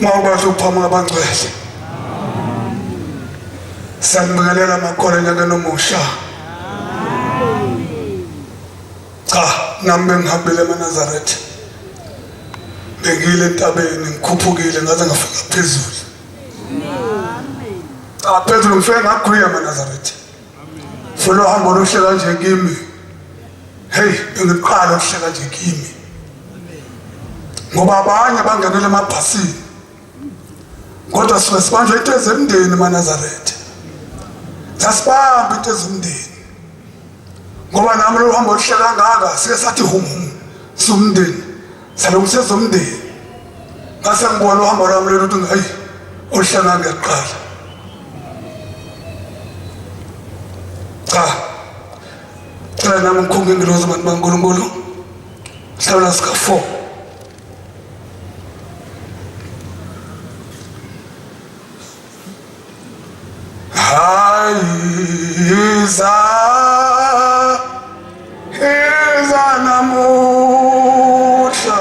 mawukwazi ukuphama abangcwele sanibikelela amakhola enyakeni omusha. Cha, nami bengihambile eNazaretha, bengile entabeni ngikhuphukile ngaze ngafika phezulu. Phezulu ngifike ngagwiya eNazaretha. Fulo hambo oluhleka nje kimi, hey, bengiqala ukuhleka nje kimi ngoba abanye bangenele emabhasini, kodwa sibanjwe into ezemndeni eNazaretha. Sasibamba into ezemndeni ngoba nami lo hambo oluhleka ngaka sike sathi hum somndeni salokhu sezomndeni. Ngase ngibona uhambo lwami lelo ukuthi hayi oluhleka ngiyaqala. Cha, cela nami ngikhonge ngilozo abantu baNkulunkulu hlala sika 4. Iza namuhla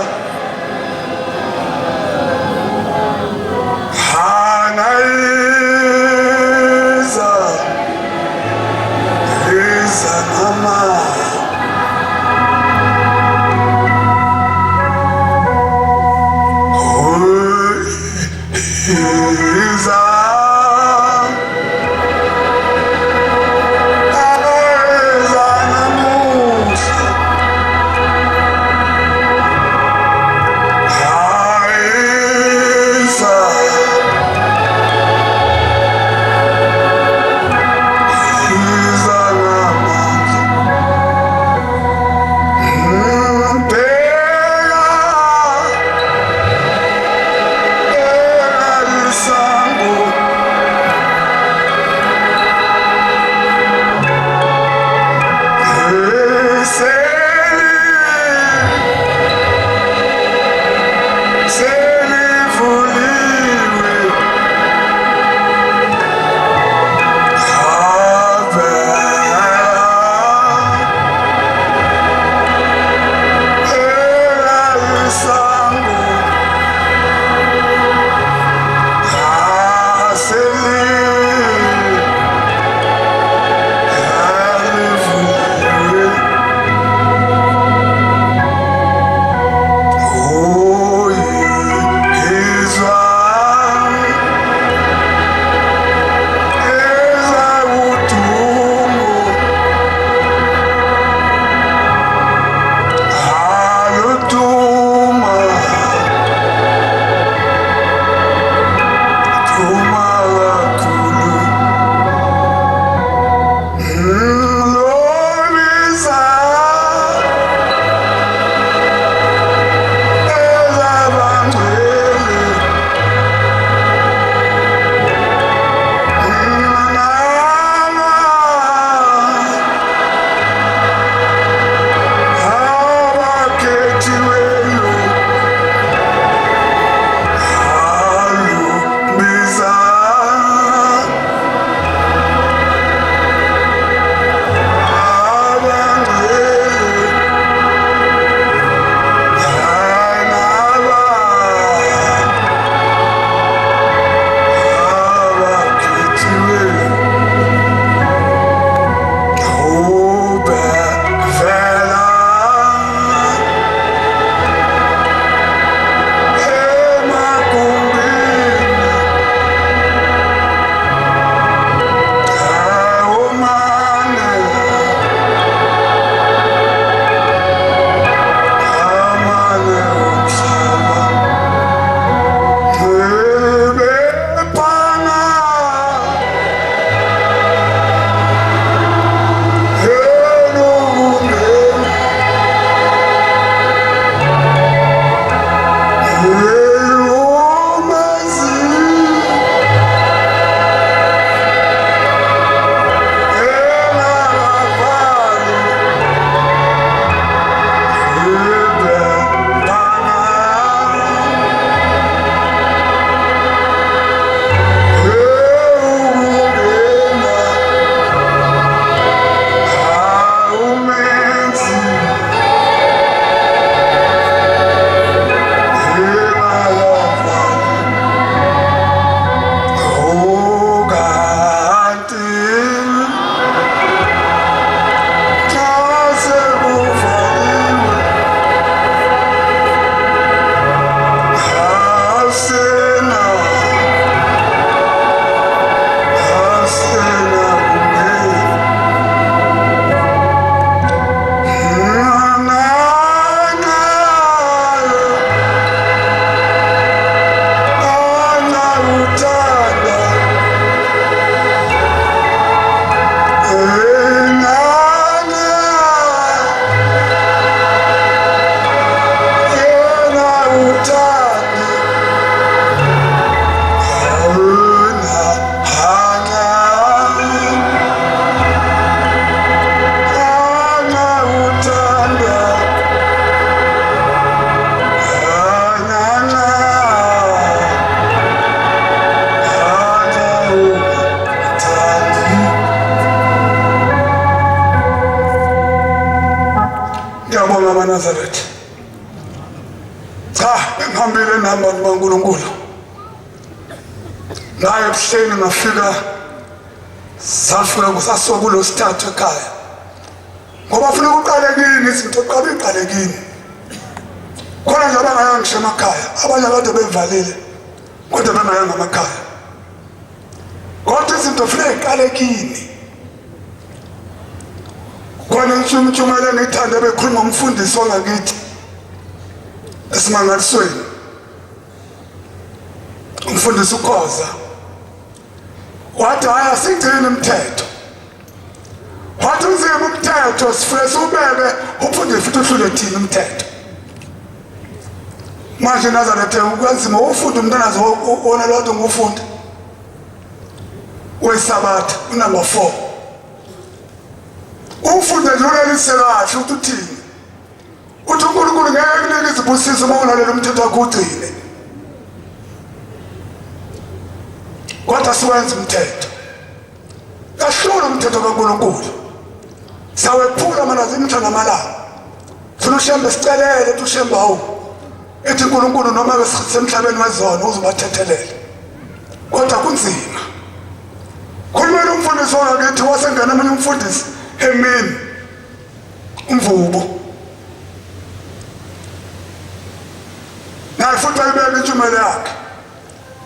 iza nama iza eNazaretha. Cha, ngihambile nami bantu baNkulunkulu. Naye ebuhleni ngafika safika kusasuku losithathu ekhaya. Ngoba ufuna ukuqala kini izinto iqale kini. Khona nje abangaya ngisho emakhaya, abanye kade bevalile kodwa bengayanga emakhaya. Kodwa izinto ufuna iqale kini. Khona umtshumayelo ngithanda bekhuluma umfundisi wangakithi esimangalisweni. Umfundisi uKhoza wathi haya sigcine imithetho. Wathi uzime umthetho sifike siubeke uphinde futhi uhlule thina umthetho. Manje eNazaretha ukwenzima ufunde umntana wona lodwa ngufunda. Wesabatha unumber 4. Ufunde nje ulelise kahle ukuthi uthini. Uthi uNkulunkulu ngeke kunike izibusiso uma ulalela umthetho wakho ugcine. Kodwa siwenza umthetho. Kahlula umthetho kaNkulunkulu. Sawephula mana zimtha namalanga. Funa ushembe sicelele uthi ushembe hawo. Ethi uNkulunkulu noma besemhlabeni wezona uzobathethelele. Kodwa kunzima. Khulumela umfundisi wangakithi wasengena omunye umfundisi emini umvubo. Naye futhi ayibeka intshumayelo yakhe.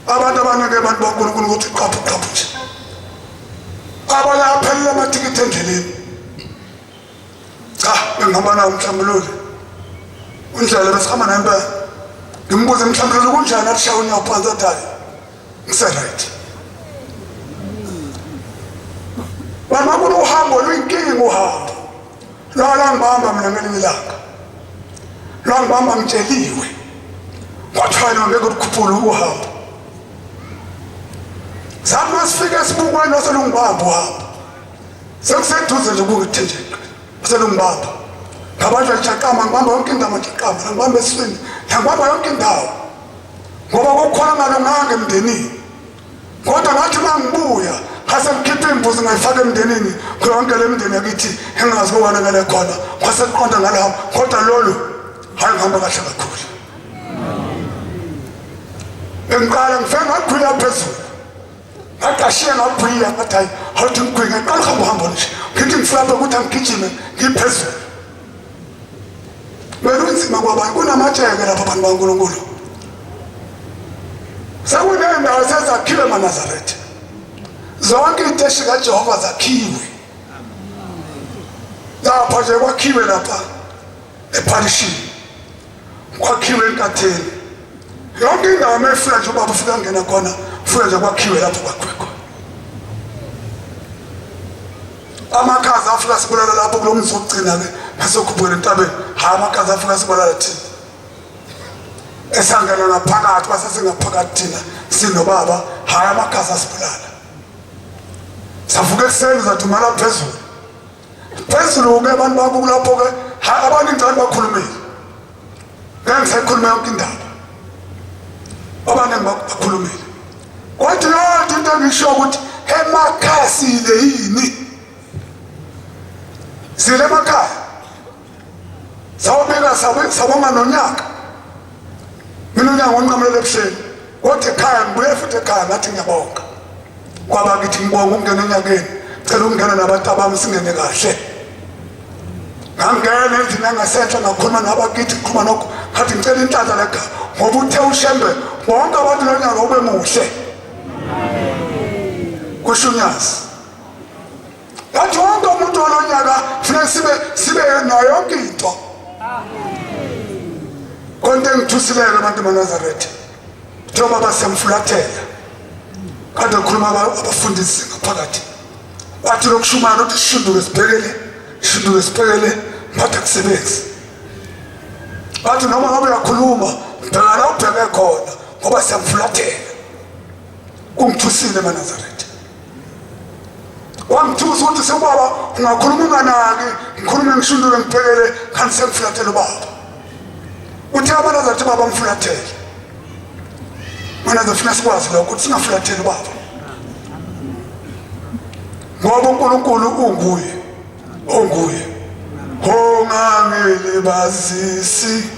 Abantu abanike abantu baNkulunkulu ukuthi qaphu nje. Abanye aphelele amatikiti endleleni. Cha, ngihamba nawo uMhlambululi. Undlela besikhamba naye impela. Ngimbuze uMhlambululi kunjani athi shaya unyawo phansi athi ngise right. Banakulo uhambo luyinkinga uhambo. La ngibamba mina ngelinye ilanga. La ngibamba ngitsheliwe. Kwathana ngeke ukukhuphula uhambo. Zama sifike sibukwe noselungibamba uhambo. Sekuseduze nje ukungithenjeka. Selungibamba. Ngabantu bajaqama ngibamba yonke indawo njaqama, ngibamba eswini, ngibamba yonke indawo. Ngoba kukhona ngalonganga emndenini. Kodwa ngathi mangibuya hase ngikhiphe imbuzi ngayifaka emndenini konke lemndeni yakithi engazi ukubonakala khona kwase kuqonda ngalapho kodwa lolu hayi ngihamba kahle kakhulu. Engiqala ngifike ngakhwila phezulu. Ngaqashiya ngabhuya ngathi hayi awuthi ngigwinga qala uhambo nje. Ngithi ngifika ukuthi angigijime ngiphezulu. Belunzima kwaba kunamatsheke lapha abantu baNkulunkulu. Sakunendawo sezakhiwe eNazaretha. Zonke inteshi kaJehova zakhiwe. Lapha nje kwakhiwe lapha eParishini. Kwakhiwe eNkatheni. Yonke indawo mefika nje ubaba ufika ngena khona, ufika nje kwakhiwe lapho kwakhwekho. Amakhaza afika sibulala lapho kulomzi wokugcina ke bese ukhuphula entabeni. Hayi amakhaza afika sibulala thina. Esangena ngaphakathi basesengaphakathi thina sinobaba hayi amakhaza asibulala. Savuka ekuseni zathumela phezulu. Phezulu ke abantu bakulapho ke abantu ingcane bakhulumile. Ngeke ngisakhuluma yonke indaba. Abantu bakhulumile. Kwathi yonke into engisho ukuthi emakhaya sile yini? Sile emakhaya. Sawubeka sabonga nonyaka. Mina unyaka ngiqhamulela ebusheni. Kodwa ekhaya ngibuye futhi ekhaya ngathi ngiyabonga. Kwaba ngithi ngibonga ukungena enyakeni. Cela ukungena nabantu abami singene kahle. Ngangena endlini engasenhle ngakhuluma nabakithi ngikhuluma nokho ngathi ngicela inhlanhla lekha ngoba uthe ushembe bonke abantu lonyaka ube muhle. Kushunyazi. Ngathi wonke umuntu olonyaka kufanele sibe nayo yonke into. Konke ngithusileke abantu eNazaretha. Njengoba basemfulathela. Kade khuluma abafundisi ngaphakathi. Bathi lokushumana uthi shinduke sibhekele mphatha kusebenza. Bathi noma ngabe uyakhuluma bhekana ubheke khona ngoba siyamfulathela. Kungithusile eNazaretha. Wangithusa ukuthi sebaba ungakhuluma unganaki ngikhulume ngishinduke ngibhekele kanti sengifulathela ubaba. Uthi abaNazaretha baba mfulathela. Mana zifuna sikwazi lokho ukuthi singafulatheli ubaba. Ngoba uNkulunkulu unguye. Ongangilibazisi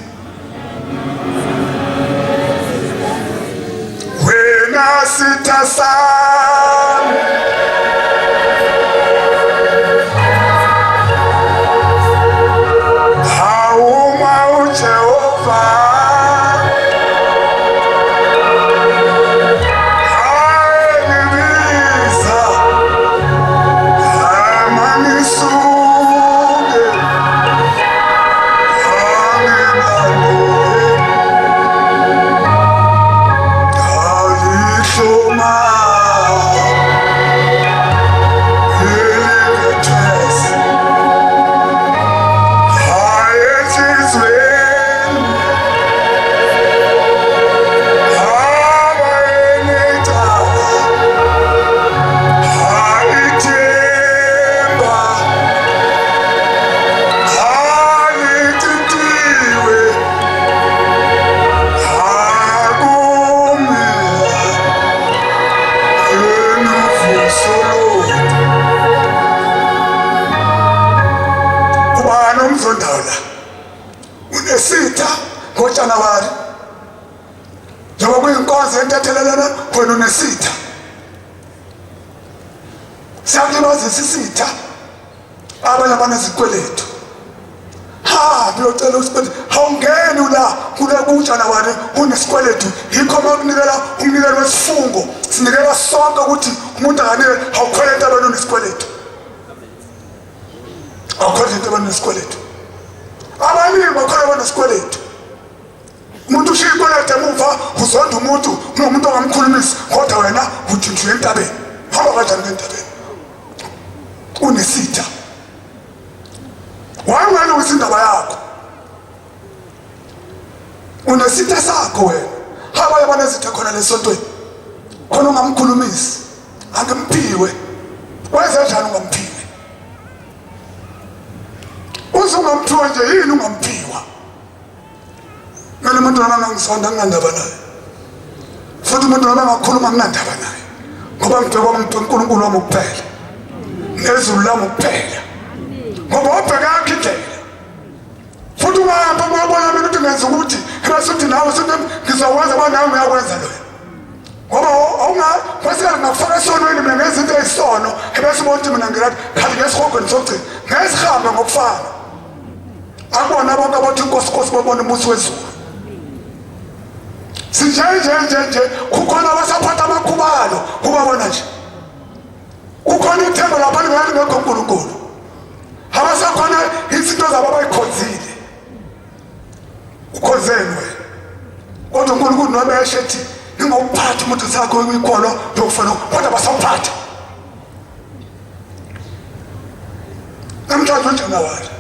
wena sitha sami hawuma uJehova ayenibiza amanisuke unesitha ngoJanuwari njengoba kuyinkonzo entathelelana wena unesitha siyakulibazisa isitha abanye abanezikweletu uyocela isikweletu awungeni la kule kuJanuwari unesikweletu yikho makunikela umnikelo wesifungo sinikela sonke ukuthi umuntu anganike awukhweleta abantu unesikweletu awukhweleta abantu unesikweletu abaningi bakhona banesikweletu umuntu ushiya ikweletu emuva uzonda umuntu unomuntu ongamkhulumisi kodwa wena ujinjwe entabeni hamba kanjani entabeni unesitha wayungalungisa indaba yakho unesitha sakho wena abanye banezitha khona lesontweni khona ungamkhulumisi angamphiwe wenza njani ungamphiwe ungamphiwa nje yini ungamphiwa ngale umuntu noma ngisonda ngandaba naye futhi umuntu noma ngakhuluma nginandaba naye ngoba ngibheka umuntu uNkulunkulu wami kuphela nezulu lami kuphela ngoba ubheka yakhe indlela futhi ungahamba ungabona mina ukuthi ngenza ukuthi ebasuthi nawe ngizokwenza ngoba nawe ngiyakwenza loyo ngoba awungafasika ngakufaka esonweni mina ngenza into eyisono ebese ubona ukuthi mina ngirathi kanti ngesihogweni sokugcina ngesihambe ngokufana akubona bonke abathi inkosikosi babona umusi wezulu sinje kukhona abasaphatha amakhubalo ubabona nje kukhona ithemba labantu ngekho uNkulunkulu abasakhona izinto zabo abayikhonzile ukhonzeni wena kodwa uNkulunkulu nobe eshethi ningawuphathi umuntu sakho ikolo lokufana kodwa basawuphatha namhlanje uJanuwari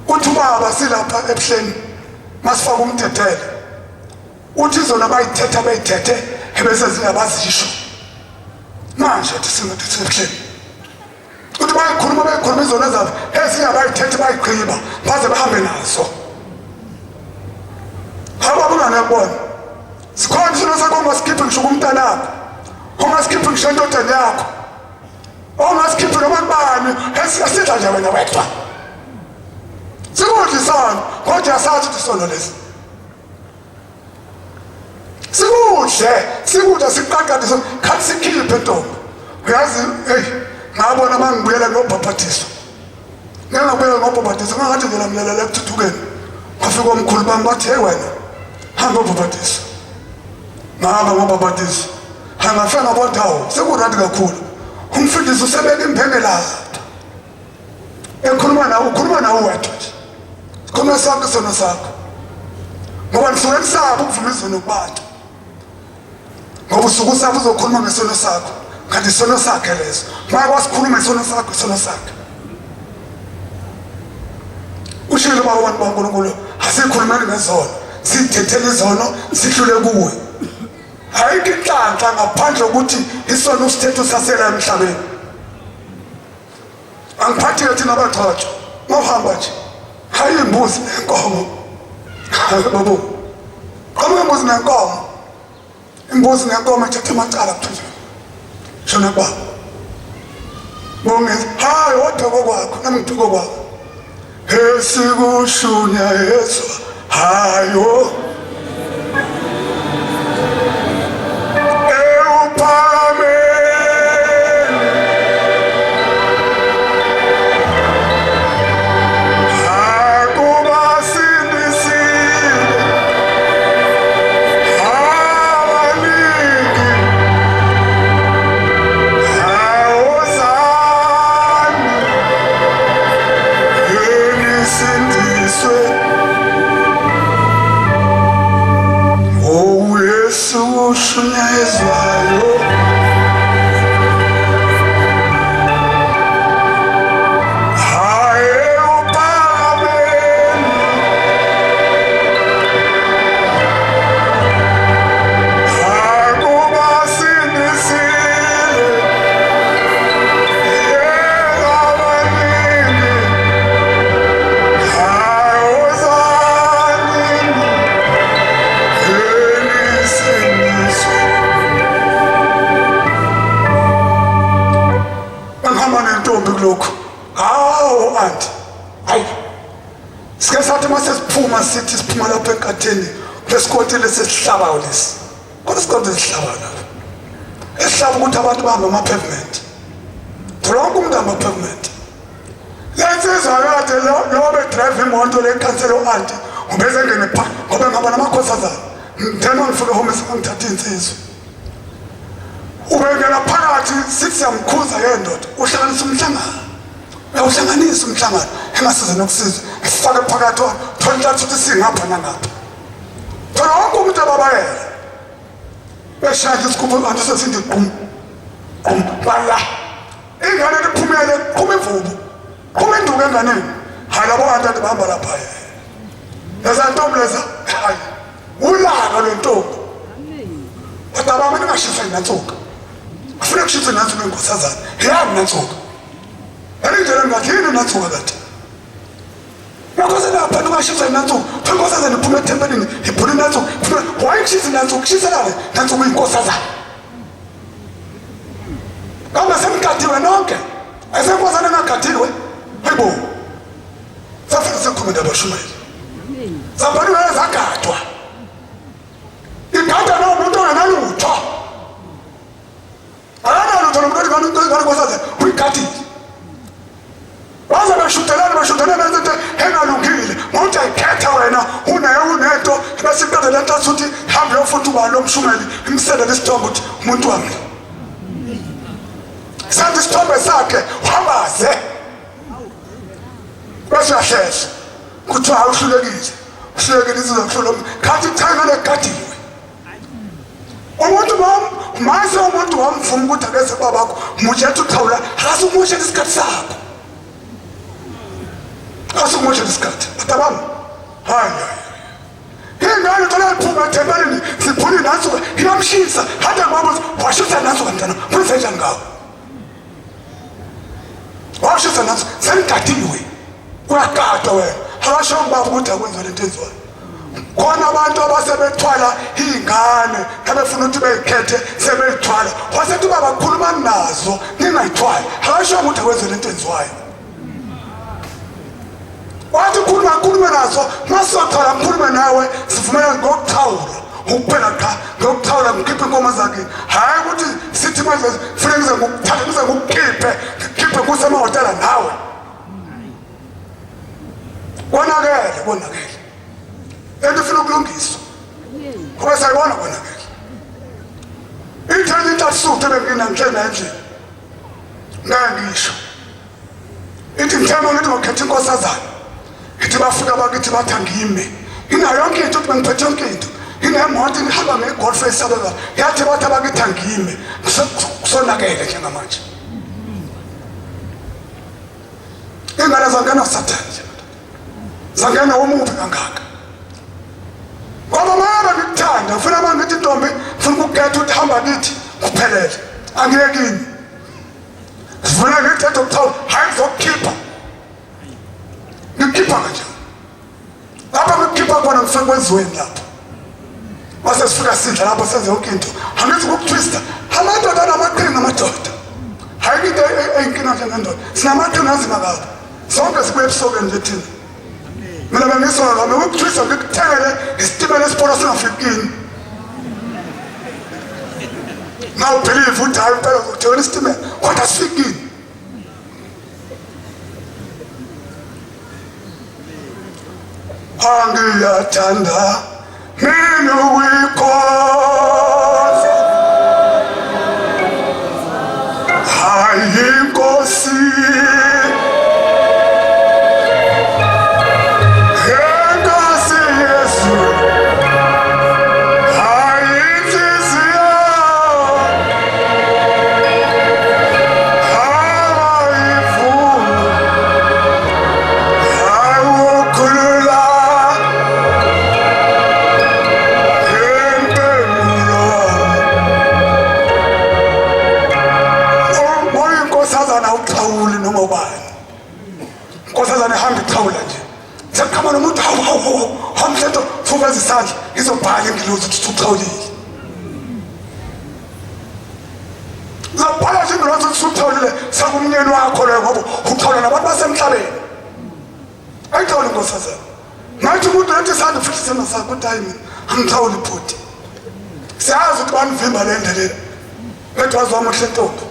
uthi ubaba silapha ebuhleni masifaka umthethele uthi izona bayithethe ebese ziyabazisho manje singathi sebuhleni uthi bayikhuluma izona zabo ezingabayithethe bayigqiba baze bahambe nazo ababona yakubona sikhona isona sakho ongasikiphi ngisho kumntanakho ongasikiphi ngisho endodeni yakho ongasikiphi noma kubani esidla nje wena wedwa sikudla isona kodwa asazi ukuthi isono lesi sikudla siqaqadisa khathi sikhiphe ntombi uyazi ngabona mangibuyela ngobhabhathiso ngingabuyela ngobhabhathiso ngathi ngilamlelela ekuthuthukeni kwafika omkhulu bami bathi hey wena hamba ngobhabhathiso ngihamba ngobhabhathiso angafika ngabondawo sekuradi kakhulu umfundisi usebeka impembela ukhuluma nawe wedwa nje khona sakho isono sakho ngoba nisuke nisaba ukuvuma izono kubantu ngoba usuke usaba uzokhuluma ngesono sakho kanti isono sakhe leso makwasikhuluma isono sakhe ushilo baba abantu baNkulunkulu asikhulumeni ngezono sithethele izono sihlule kuwe ayikho inhlanhla ngaphandle ukuthi isono usithethe usasela emhlabeni angiphathi thina abaxotsho ngohamba nje hayi imbuzi nenkomo babo kama imbuzi nenkomo ethatha amacala kuthunjwe shona baba bonge hayi wodwa kwakho nami ngidukwe kwakho esikushunyaezwa hayo sithi siphuma lapha enkatheni lesikoti lesisihlabayo lesi kodwa isikoti lesihlabayo lapha esihlaba ukuthi abantu bahamba ama-pavement lonke umuntu hamba ama-pavement lensizwa kade lo bedrive imoto lekhansela u-anti ubezengene pha ngoba ngaba namakhosazana ngithena ngifike home singangithatha iy'nsizwa ubengena phakathi sithi siyamkhuza yendoda uhlanganisa umhlangano uyawuhlanganisa umhlangano engasize nokusizwa sifake phakathi thontathu ukuthi singapha nangapha phela wonke umuntu ababayela beshaya isikhubu anti sesindi qum bala ingane liphumele quma ivubu quma induku enganeni hayi labo anti bahamba lapha leza ntombi leza hayi ulaka lwentombi kodwa abama ningashisa inantsuka kufuneka kushisa inantsuka enkosazana yami nantsuka elindlela ngathini nantsuka kade nakhosana lapha ningashisa inantsuka phengosazana iphuma ethempelini iphula inantsuka kufuneka wayikushisa inantsuka kushiselane nantsuka inkosazana kambe semgadiwe nonke ayisenkosana engagadiwe hayibo safika sekhumenda abashumayeli zabhaniwe zagadwa igada nawo umuntu onganalutho akanalutho nomuntu kankosazana uyigadile baze bashutelane bezinto engalungile ngokuthi ayikhetha wena unento besiqede le nto asuthi hambe yofunda ubani lomshumeli imselele isithombe ukuthi umuntu wami senza isithombe sakhe uhambaze bese uyahlehla kuthiwa hayi uhlulekile izizokuhlula khathi ithangane egadiwe umuntu mase umuntu wamvuma ukuthi akeze babakho mujetha uthawula akasumushela isikhathi sakho asumushela isikhathi atabami hayi ingane thola liphuma ethempelini siphula inantsuka iyamshisa hata ngababuza washisa inantsuka mntana kwenzenjani ngawo washisa inantsuka semgadiwe uyagadwa wena akashongo baba ukuthi akwenza lento enziwayo khona abantu abasebethwala iy'ngane abefuna ukuthi beyikhethe sebeyithwala wasethi uba bakhuluma nazo ningayithwali akashongo ukuthi akwenze lento enziwayo wathi khulume nazo masothwala ngikhulume nawe sivumela ngokuthawula ukuphela qha ngokuthawula ngikhiphe inkomo zakini hhayi ukuthi sithi manje funeka ngize ngokuthatha ngize ngikukhiphe kusemahhotela nawe konakele ento ifuna ukulungiswa ngoba sayibona konakele itheni into asuthe benginamhlanje endlini ngangisho ithi ngithema ngithi ngokhetha inkosazana ithi bafika bakithi bathi angime inayo yonke into ukuthi bengiphethe yonke into inemoto ngihamba ngegolf esabeka yathi bathi abakithi angime kusonakele njengamanje ingane zangena usathane zangena umubi kangaka ngoba mara ngikuthanda ufuna uma ngithi ntombi ufuna ukukhetha ukuthi hamba kithi kuphelele angiyekini sifuna ngikuthetha ukuthawula hayi ngizokukhipha ngikukhipha kanjani lapha ngikukhipha khona ngifike kwenziweni lapho mase sifika sidla lapho senze yonke into angithi ukutwista amadoda anamaqhinga amadoda hayi into eyinkinga njengendoda sinamaqhinga anzima kabi sonke sibuye ebusokeni lethini mina bengisola ngami ukuthwisa ngikuthengele isitimela esiphola singafikini now believe ukuthi hayi phela uthengele isitimela kodwa sifikini angiyathanda mina uyinkosi hayi inkosi isandla izobhala ingilosi ukuthi uthawulile zabhala nje ingilosi ukuthi uthawulile sakumnyeni wakho loyo ngoba uthawula nabantu basemhlabeni ayithawula inkosazana nathi umuntu lethi isandla futhi sena sakho ukuthi hayi mina angithawuli ibhuti siyazi ukuthi banivimba le ndelela ethi wazwami uhle ntombi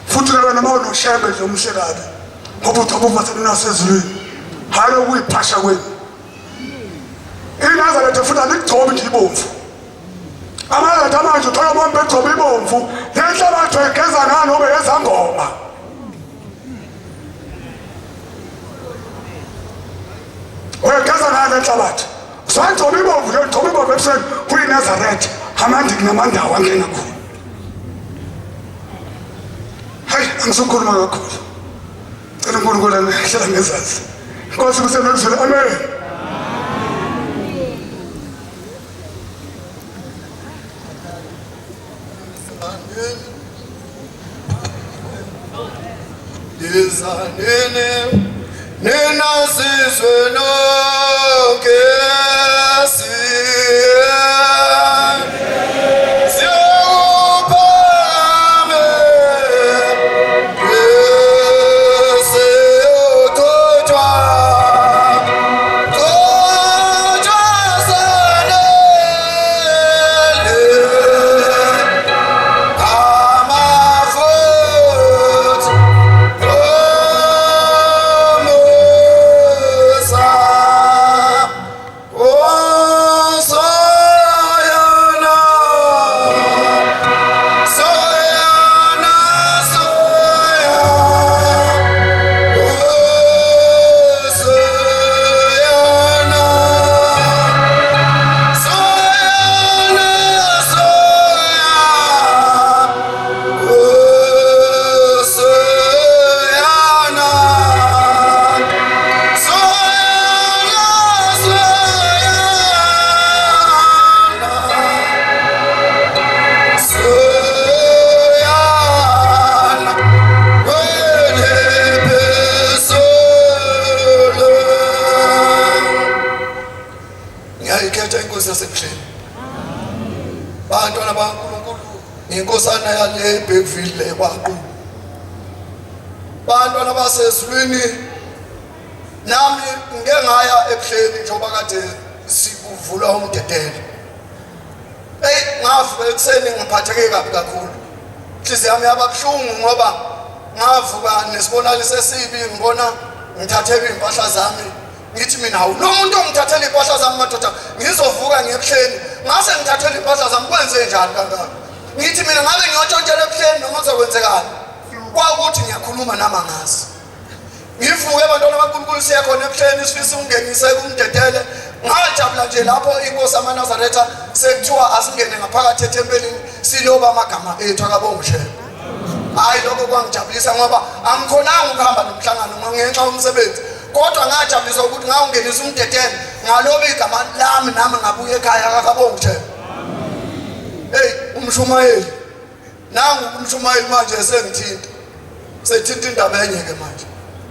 futhi wena uma unoshembe nje umshekabi ngoba uthobuva sekunasezulwini hayi ukuyiphasha kwenu iNazaretha futhi alikugcobi nje ibomvu amaZatha manje uthola bonke begcoba ibomvu lenhlabathi egeza ngani obe yezangoma wegeza ngani lenhlabathi usagcoba ibomvu le gcoba ibomvu ebusweni kuyiNazaretha amandi kunamandawo angena khona hayi angisokhuluma kakhulu cela uNkulunkulu angihlala ngezazi inkosi kusenelizwe amen Izanene nina sizwe lonke bantwana baNkulunkulu inkosana yale Bergville kwaqu bantwana basezulwini nami ngeke ngaya ebuhleni njengoba kade sikuvula umdedele ngavuka ekseni ngiphatheke kabi kakhulu inhliziyo yami yababuhlungu ngoba ngavuka nesibonakaliso esibi ngibona ngithathele impahla zami ngithi mina lo muntu ongithathele impahla zami madoda ngizovuka ngebuhleni ngase ngithathele impahla zami kwenze njani kangaka ngithi mina ngabe ngiyotshontshela ebuhleni noma kuzokwenzekani kwakuthi ngiyakhuluma nama ngazi ngivuke abantwana baNkulunkulu siya khona ebuhleni sifisa ungenise kumdedele ngajabula nje lapho inkosi amaNazaretha sekuthiwa asingene ngaphakathi ethempelini siloba amagama ethu akabongishe hayi lokho kwangijabulisa ngoba angikhonanga ukuhamba nomhlangano ngenxa yomsebenzi kodwa ngajabulisa ukuthi ngawungenisa umdedele ngaloba igama lami nami ngabuye ekhaya akabongishe umshumayeli nangu umshumayeli manje sengithinta indaba enye ke manje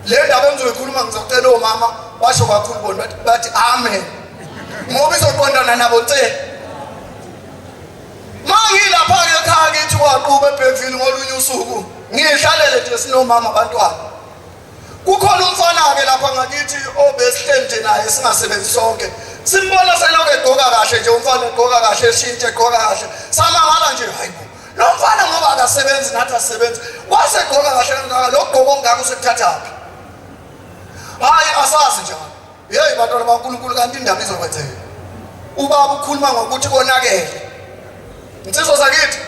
le ndaba engizoyikhuluma ngizocela omama basho kakhulu bona bathi amen ngoba izoqondana nabo nce mangilapha ekhaya kithi waqhuba eBergville ngolunye usuku ngihlalele nje sinomama abantwana kukhona umfana ke lapha ngakithi obesitende naye singasebenzi sonke simbona selokho egqoka kahle nje umfana egqoka kahle eshintshe egqoka kahle samangala nje hayibo lo mfana ngoba akasebenzi nathi asebenzi wase egqoka kahle ngaka lo gqoko ngaka usekuthathaphi hayi asazi njalo hey bantwana baNkulunkulu kanti indaba izokwenzeka ubaba ukhuluma ngokuthi konakele insizwa zakithi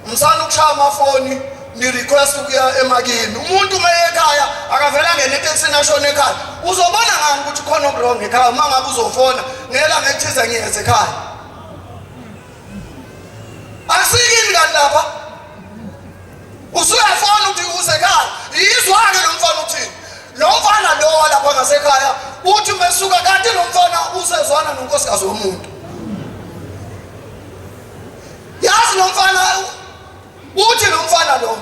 msana ukushaya amafoni ni request ukuya emakini umuntu maye ekhaya akavela ngene eteksini ashona ekhaya uzobona ngani ukuthi khona okulong ekhaya uma ngabe uzofona ngela ngekuthiza ngiyeze ekhaya asikini kanti lapha usuyafona ukuthi uze ekhaya yizwake lo mfana uthini lo mfana lo lapha ngasekhaya uthi mesuka kanti lo mfana usezwana nonkosikazi womuntu yazi lo mfana uthi lo mfana lo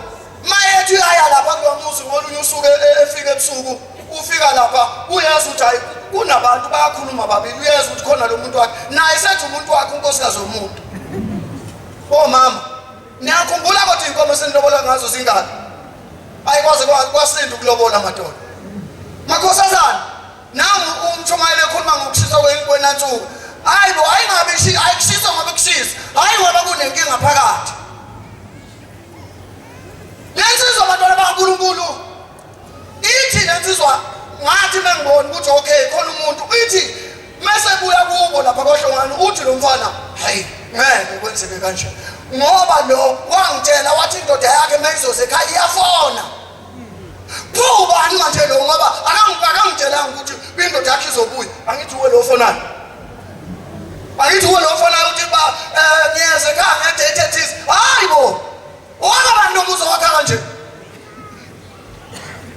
mayethi uyaya lapha kulomuzi ngolunye usuke efika ebusuku ufika lapha uyazi ukuthi hayi kunabantu bayakhuluma babili uyazi ukuthi khona lo muntu wakhe naye sethi umuntu wakhe unkosikazi womuntu mama niyakhumbula ukuthi inkomo senilobola ngazo zingaki ayikwazi kwasinda ukulobola madoda makhosazana nangu umtshumayela ekhuluma ngokushisa kwenansuku hayibo ayingabe ayikushisa ngoba kushisa hayi ngoba kunenkinga phakathi lensizwa bantwana baNkulunkulu ithi lensizwa ngathi mengibona ukuthi okay khona umuntu ithi mase buya kubo lapha kwahlongana uthi lo mfana hayi ngeke kwenzeke kanje ngoba lo wangitshela wathi indoda yakhe mayizoze ekhaya iyafona ubani manje lo ngoba akangitshelanga ukuthi indoda yakhe izobuya angithi uwe lo fonayo angithi uwe lo fonayo uthi ba ngiyeze ekhaya ngedate ethize hayibo owakabantu nomuzo wakhe kanje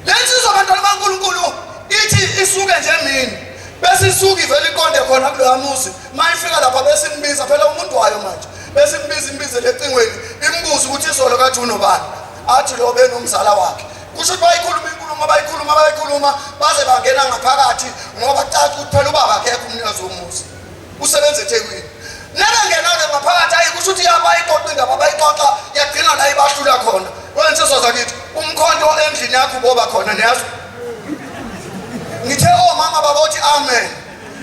lensizwa bantwana baNkulunkulu ithi isuke nje mina bese isuke ivele iqonde khona kuloya muzi mayifika lapha bese imbiza phela umuntu wayo manje bese imbize lecingweni imbuza ukuthi izolo kathi unobani athi lo benomzala wakhe kusho ukuthi bayikhuluma baze bangena ngaphakathi ngoba caca ukuthi phela ubaba akekho umnikazi womuzi usebenza eThekwini nabangena-ke ngaphakathi ayi kusho ukuthi yabayixoxa indaba bayixoxa yagcina la ibahlula khona wensizwa zakithi umkhonto endlini yakho uboba khona niyazi ngithe mama baba uthi amen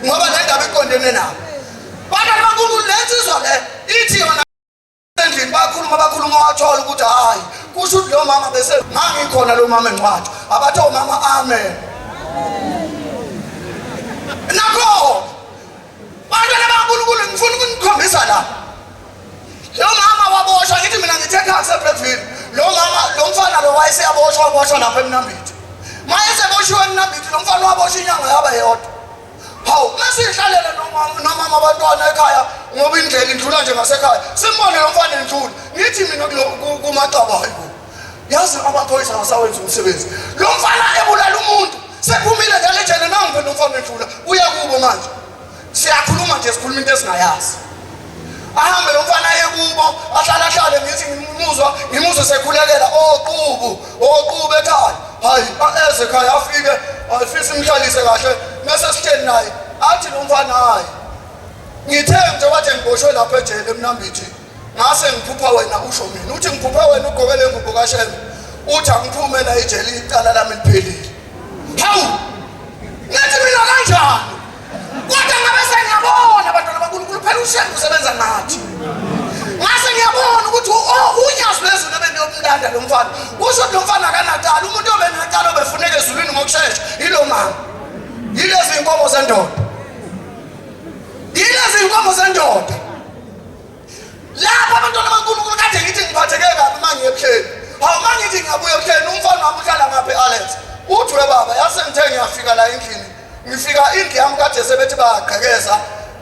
ngoba le ndaba iqondene nabo bantwana baNkulunkulu lensizwa le ithi yona endlini bakhuluma wathola ukuthi hayi kusho ukuthi lo mama bese ngangikhona lo mama encwadi abathe mama amen nakho bantwana baNkulunkulu ngifuna ukunikhombisa la lo mama waboshwa ngithi mina ngithe ekhaya lo mfana lo wayeseyaboshwa lapha eMnambithi mayeseboshiwe eMnambithi lo mfana waboshwa inyanga yaba yodwa hawu masihlalele nomama abantwana ekhaya ngoba indlela indlula nje ngasekhaya simbone lo mfana endlula ngithi mina kumacaba hayibo yazi amaphoyisa asawenza umsebenzi lo mfana ebulala umuntu sephumile ngale jele nangu lo mfana endlula uya kubo manje siyakhuluma nje sikhuluma into esingayazi ahambe lo mfana yekubo ahlala ngithi ngimuzwa sekhulekela oqubu ekhaya hayi eze ekhaya afike afisa imhlalise kahle mase sitheni naye athi lo mfana hayi ngithe nje wathi ngiboshwe lapha ejele eMnambithi ngase ngiphupha wena usho mina uthi ngiphupha wena ugqokele ingubo kaShem uthi angiphume la ejele icala lami liphelile hawu ngathi mina kanjani kodwa ngabe sengiyabona abantwana baNkulunkulu phela uShem usebenza nathi ngase ngiyabona ukuthi unyazi lezulu ebengiyomlanda lo mfana kusho ukuthi lo mfana kanatala umuntu obenatala obefuneka ezulwini ngokusheshsha yilo mama yilezi inkomo zendoda lapha abantwana baNkulunkulu kade ngithi ngiphatheke kabi manje ebuhleni hawu mangithi ngiyabuya ebuhleni umfana wami uhlala ngapha eAlex uthi we baba yasengithe ngiyafika la endlini ngifika indlu yami kade sebethi bayaqhekeza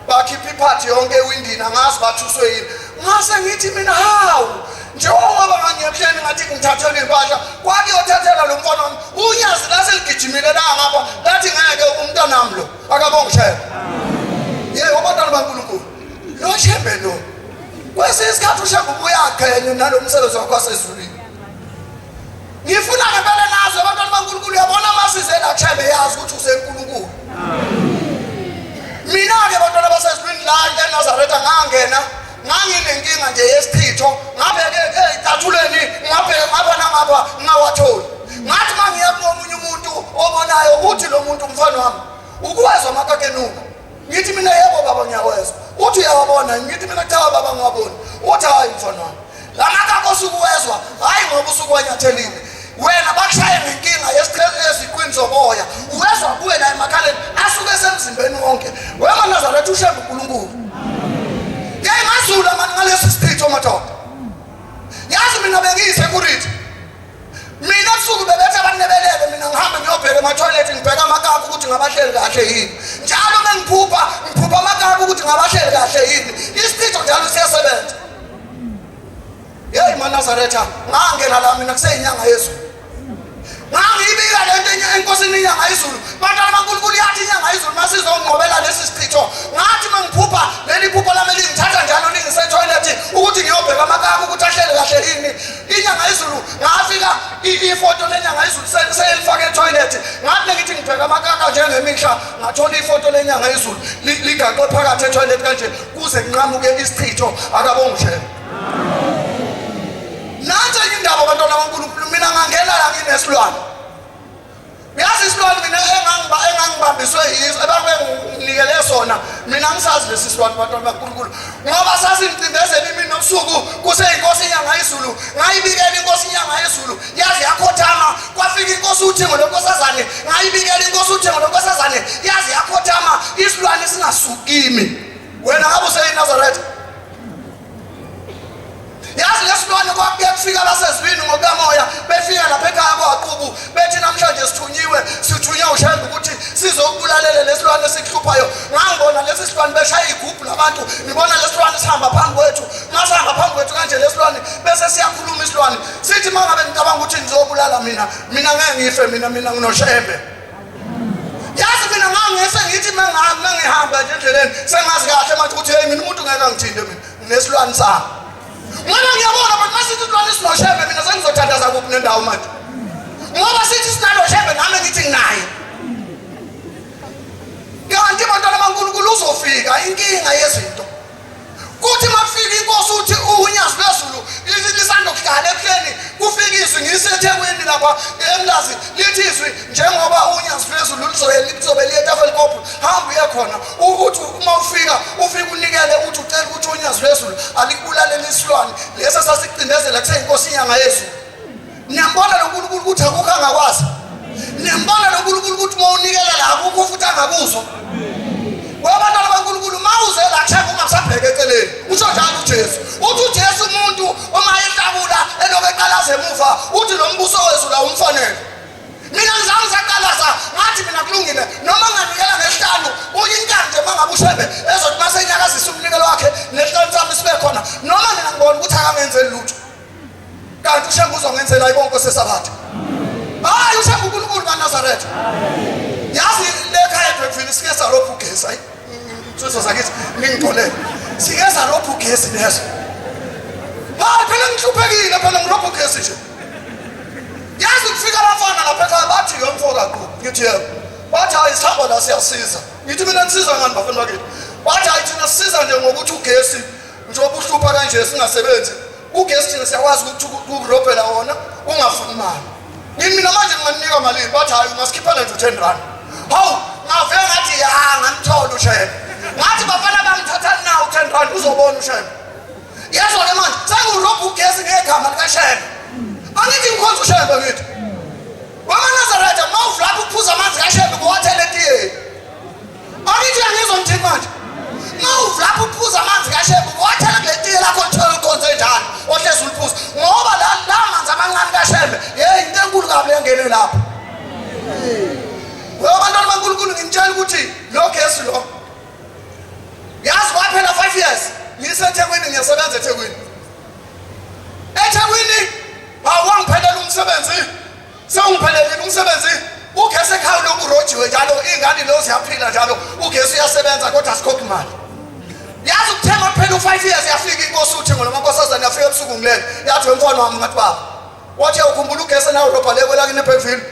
bakhipha iphathi yonke ewindini angazi bathuswe yini ngase ngithi mina hawu njengoba ngangiyebuhleni ngathi ngithathele impahla kwakuyothathela lo mfana wami unyazi laseligijimile la ngapha lathi ngeke umntanami lo akabongishaya yebo abantwana baNkulunkulu lo Shembe lo kwesinye isikhathi uShembe uyaqhenye nalo msebenzi wakho wasezulwini ngifuna ngempela nazo abantwana baNkulunkulu yabona masize la Shembe yazi ukuthi useNkulunkulu mina-ke abantwana basezulwini la eNazaretha nganginenkinga nje yesichitho ngabheke ey'cathulweni ngapha nangapha ngingawatholi ngathi uma ngiya komunye umuntu nayo uthi lo muntu umfana wami ukuwezwa amakakenuka ngithi mina yebo baba ngiyawezwa uthi uyawabona ngithi mina cha baba ngiyabona uthi hayi mfana wami la makako usukuwezwa hayi ngoba usukwanyathelile wena bakushaya ngenkinga yeziqwini zomoya uwezwa kuwe la emakhaleni asuke esemzimbeni wonke wema Nazaretha ushembe uNkulunkulu ngiyazula mani ngalesi sichitho madoda yazi mina bengiyisecurity mina kusuku bebethe abanebelele mina ngihamba ngiyobheka ema-toilet ngibheka amakapu ukuthi ngabahleli kahle yini njalo mengiphupha amakapu ukuthi ngabahleli kahle yini isichitho njalo siyasebenza yeyi maNazaretha ngangena la mina kuseyinyanga yezulu ngangiyibika lento enkosini inyanga yezulu bantwana baNkulunkulu yathi inyanga yezulu masizonqobela lesi sichitho ngathi mengiphupha leli phupho lami lingithatha njalo lingise-toilet ukuthi ngiyobheka amakapu ukuthi ahleli kahle yini inyanga yezulu ngafika ifoto lenyanga yezulu seyilifake e-toilet ngathi ngithi ngibheka amakaka njengemihla ngathola ifoto lenyanga yezulu ligaxwe phakathi e-toilet kanje kuze kunqamuke isichitho akabongishela nansi indaba abantwana baNkulunkulu mina ngangena la nginesilwane uyazi isilwane mina engangibambiswe yiso ebanginikele sona mina ngisazi lesi silwane bantwana baNkulunkulu ngoba sasingcindezela imini nobusuku kuseyinkosi inyanga yezulu ngayibikela inkosi inyanga yezulu yazi yakhothama kwafika inkosi uThengo lenkosazane ngayibikela inkosi uThengo lenkosazane yazi yakhothama isilwane singasukimi wena ngabe useyiNazaretha yazi lesilwane kwakuye kufika abasezwini ngokamoya befika lapha ekhaya kwaQubu bethi namhlanje sithunywe ushembe ukuthi sizokubulalela lesilwane esihluphayo ngangibona lesi silwane beshaya igubhu labantu ngibona lesilwane sihamba phambi kwethu masihamba phambi kwethu kanje lesilwane bese siyakhuluma isilwane sithi mangabe ngicabanga ukuthi ngizobulala mina ngeke ngife mina nginoshembe yazi mina ngangise ngithi mangihamba nje endleleni sengazi kahle manje ukuthi hey mina umuntu ngeke angithinde mina nesilwane sami ngoba ngiyabona abantu masithi isilwane sinoshembe mina sengizothandaza kuphi nendawo manje ngoba sithi sinaloshembe nami ngithi nginaye kanti bantwana baNkulunkulu uzofika inkinga yezinto kuthi mafika inkosi uthi unyazi lwezulu lisandokudala ebuhleni kufika izwi ngiseThekwini lapha eMlazi lithi izwi njengoba unyazi lwezulu lizobe liye eTafelkop hamba uye khona ukuthi uma ufika unikele uthi ucela ukuthi unyazi lwezulu alikubulalela isilwane lesi sasicindezela kuseyinkosi inyanga yezulu niyambona lo Nkulunkulu ukuthi akukho angakwazi niyambona lo Nkulunkulu ukuthi uma unikela la akukho futhi angakuzwa wabantwana baNkulunkulu mawuze la kushaka ungasabheka eceleni usho njalo uJesu uthi uJesu umuntu omayehlabula elobe eqalaza emuva uthi lo mbuso wezulu awumfanele mina ngizange saqalaza ngathi mina kulungile noma nganikela ngesihlanu uyinkani nje mangabe ushebe ezothi masenyakazisa umnikelo wakhe nesihlanu sami sibe khona noma mina ngibona ukuthi akangenzeli lutho kanti ushembe uzongenzela ibonke sesabatha hayi ushembe uNkulunkulu kaNazaretha yazi lekhaya eBreakville sike salophu ugesi hayi Soso sakithi ngingitholele sike salophu ugesi leso hayi phela ngihluphekile phela ngilophu ugesi nje yazi kufika abafana lapha ekhaya bathi yomfo kaQubu ngithi yebo bathi hayi sihamba la siyasiza ngithi mina ngisiza ngani bafana bakithi bathi hayi thina sisiza nje ngokuthi ugesi njengoba uhlupha kanje singasebenzi ugesi thina siyakwazi ukuthi ukurobhela wona ungafuni imali mina manje nginganika malini bathi hayi ungasikhiphela nje 10 rand hawu ngave ngathi ya ngamthola ushebe ngathi bafana bangithatha nawo 10 rand uzobona ushebe yezwa ke manje sengurobha ugesi ngegama likaShebe angithi ngikhonza ushebe ngithi wamaNazaretha mawuvlapha ukuphuza amanzi kaShebe kuwathele tiye angithi angizongithini manje mawuvlapha ukuphuza amanzi kaShebe kuwathele kule tiye lakho nkonze njani ohlezi uliphuza ngoba la manzi amancane kaShebe into enkulu kabi engene lapho abantwana baNkulunkulu ngimtshela ukuthi lo gesi lo yazi kwaphela 5 years ngiseThekwini ngiyasebenza eThekwini awangiphelela umsebenzi sewungiphelelile umsebenzi ugesi ekhaya lokurojiwe njalo ingane lo ziyaphila njalo ugesi uyasebenza kodwa asikhokhi imali yazi ukuthenga phela u5 years yafika inkosi uThengo lamankosazana yafika ebusuku ngilele yathi wemfana wami ngathi baba wathi ukhumbula ugesi nawo robhale kwelakini eBreakville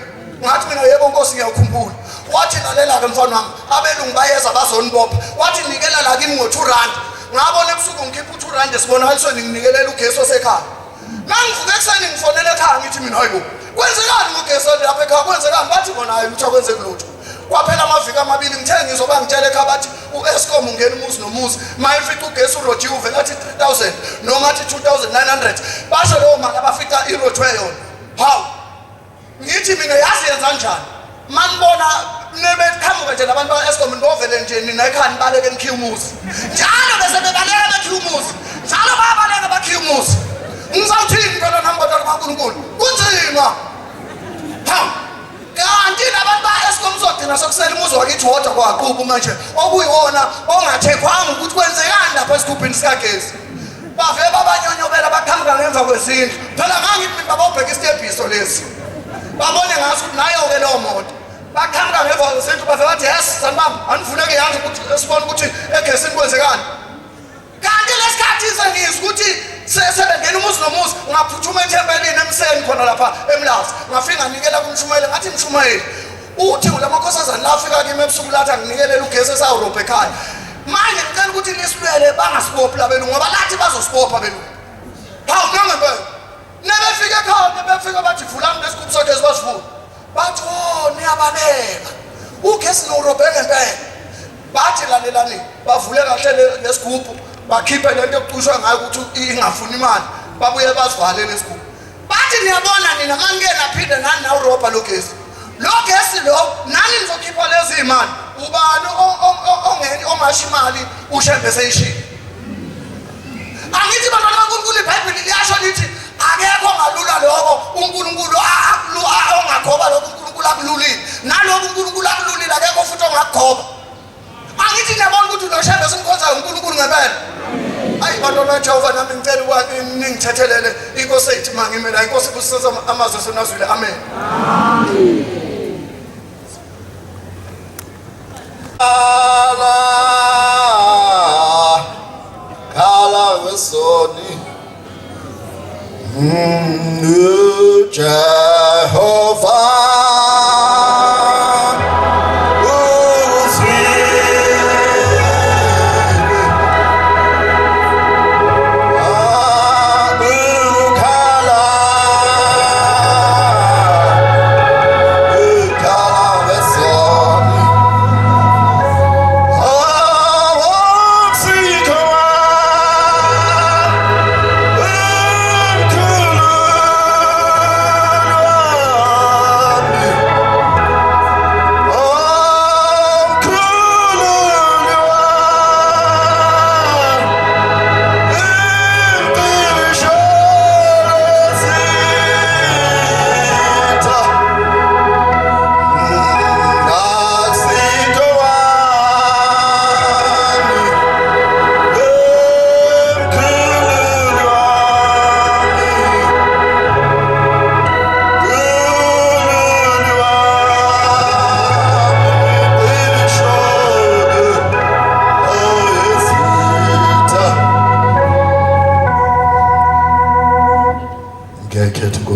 ngathi mina yebo nkosi ngiyakhumbula wathi lalela ke mfana wami abelungu bayeza bazonibopha wathi nikela la kimi ngo2 rand ngabona ebusuku ngikhipha u2 rand sibona halisweni nginikelela ugesi osekhaya mangivuke ekuseni ngifonele ekhaya ngithi mina hayibo kwenzekani ngogesi lapha ekhaya kwenzekani bathi bona hayi lutho kwenzeke lutho kwaphela amaviki amabili ngithe ngizoba ngitshela ekhaya bathi uEskom ungena umuzi nomuzi mayifica ugesi urojuve ngathi 3000 noma ngathi 2900 basho leyo mali abafica irojwe yona hawu ngithi mina yazi yenza kanjani manibona nebekhamuka nje nabantu baEskom ngovele nje nina ekhaya nibaleke nikhiya umuzi njalo bese bebaleka bekhiya umuzi njalo babaleka bakhiya umuzi ngizawuthini phela nami bantwana kaNkulunkulu kunzima hawu kanti nabantu baEskom zodina sokusela umuzi wakithi wodwa kwaqhubu manje okuyiwona ongathekwanga ukuthi kwenzekani lapha esigubhini sikagesi bave babanyonyobela baqhamuka ngemva kwezindlu phela ngangithi babobheka isitebhiso lesi babone ngathi nayo-ke leyo moto baqhamuka ngemva kwezindlu bave bathi yes sanibam anivuleke yanje ukuthi sibone ukuthi egesini kwenzekani kanti lesikhathi sengizwa ukuthi sebengena umuzi nomuzi ngaphuthuma ethempelini emseni khona lapha eMlazi ngafika nginikela kumshumayeli ngathi mshumayeli uthi ulamakhosazana la afika kimi ebusuku lathi anginikelele ugesi eSaurope ekhaya manje ngicela ukuthi nisilwele bangasibophi labenu ngoba lathi bazosibopha benu hawu nangempela nebefika ekhaya nebefika bathi vulani lesigubhu sakhe sibasivula bathi niyabaleka ugesi noEurope ngempela bathi lalelani bavule kahle lesigubhu bakhiphe lento yokucushwa ngayo ukuthi ingafuni imali babuye basivale lesigubhu bathi niyabona nina mangena phinde nani naUrope logesi nani nizokhipha lezi imali ubani ongeni omasha imali ushembe seyishini angithi bantwana kaNkulunkulu iBhayibheli liyasho lithi akekho ngalula lokho uNkulunkulu ongakhoba lokho uNkulunkulu akululile nalokho uNkulunkulu akululile akekho futhi ongakhoba angithi niyabona ukuthi noshembe simkhonza uNkulunkulu ngempela hayi bantwana kaJehova nami ngicela ukuthi ningithethelele inkosi ethu mangimela inkosi kusisa amazwi sonazwile amen Kala wesoni Jehovah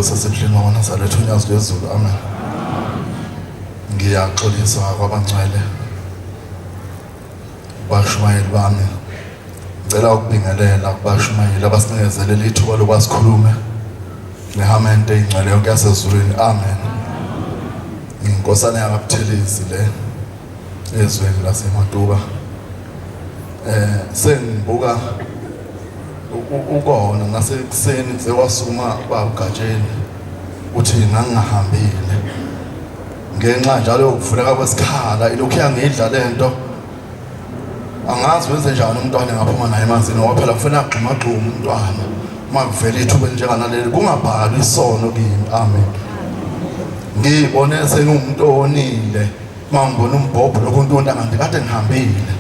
Sasendlini waNazaretha uNyazi lwezulu amen. Ngiyaxolisa kwabangcwele bashumayeli bami. Ngicela ukubingelela kubashumayeli abasinekezele ithuba lokwasikhulume ngehamente ingcwele yonke yasezulwini amen. Inkosana yakabuthelezi le ezweni laseMatuba sengibuka ukona ngasekuseni sewasuma bagatsheni uthi ngangihambile ngenxa njalo yokufuneka kwesikhala ilokhu yangidla lento angazi wenze njani umntwana ngaphuma naye emanzini ngoba phela kufanele agxumagxume umntwana uma kuvela ithuba njenganaleli kungabhali isono kimi amen. Ngibone sengumuntu onile mangibona umbhobho lokho uNtunda kanti kade ngihambile.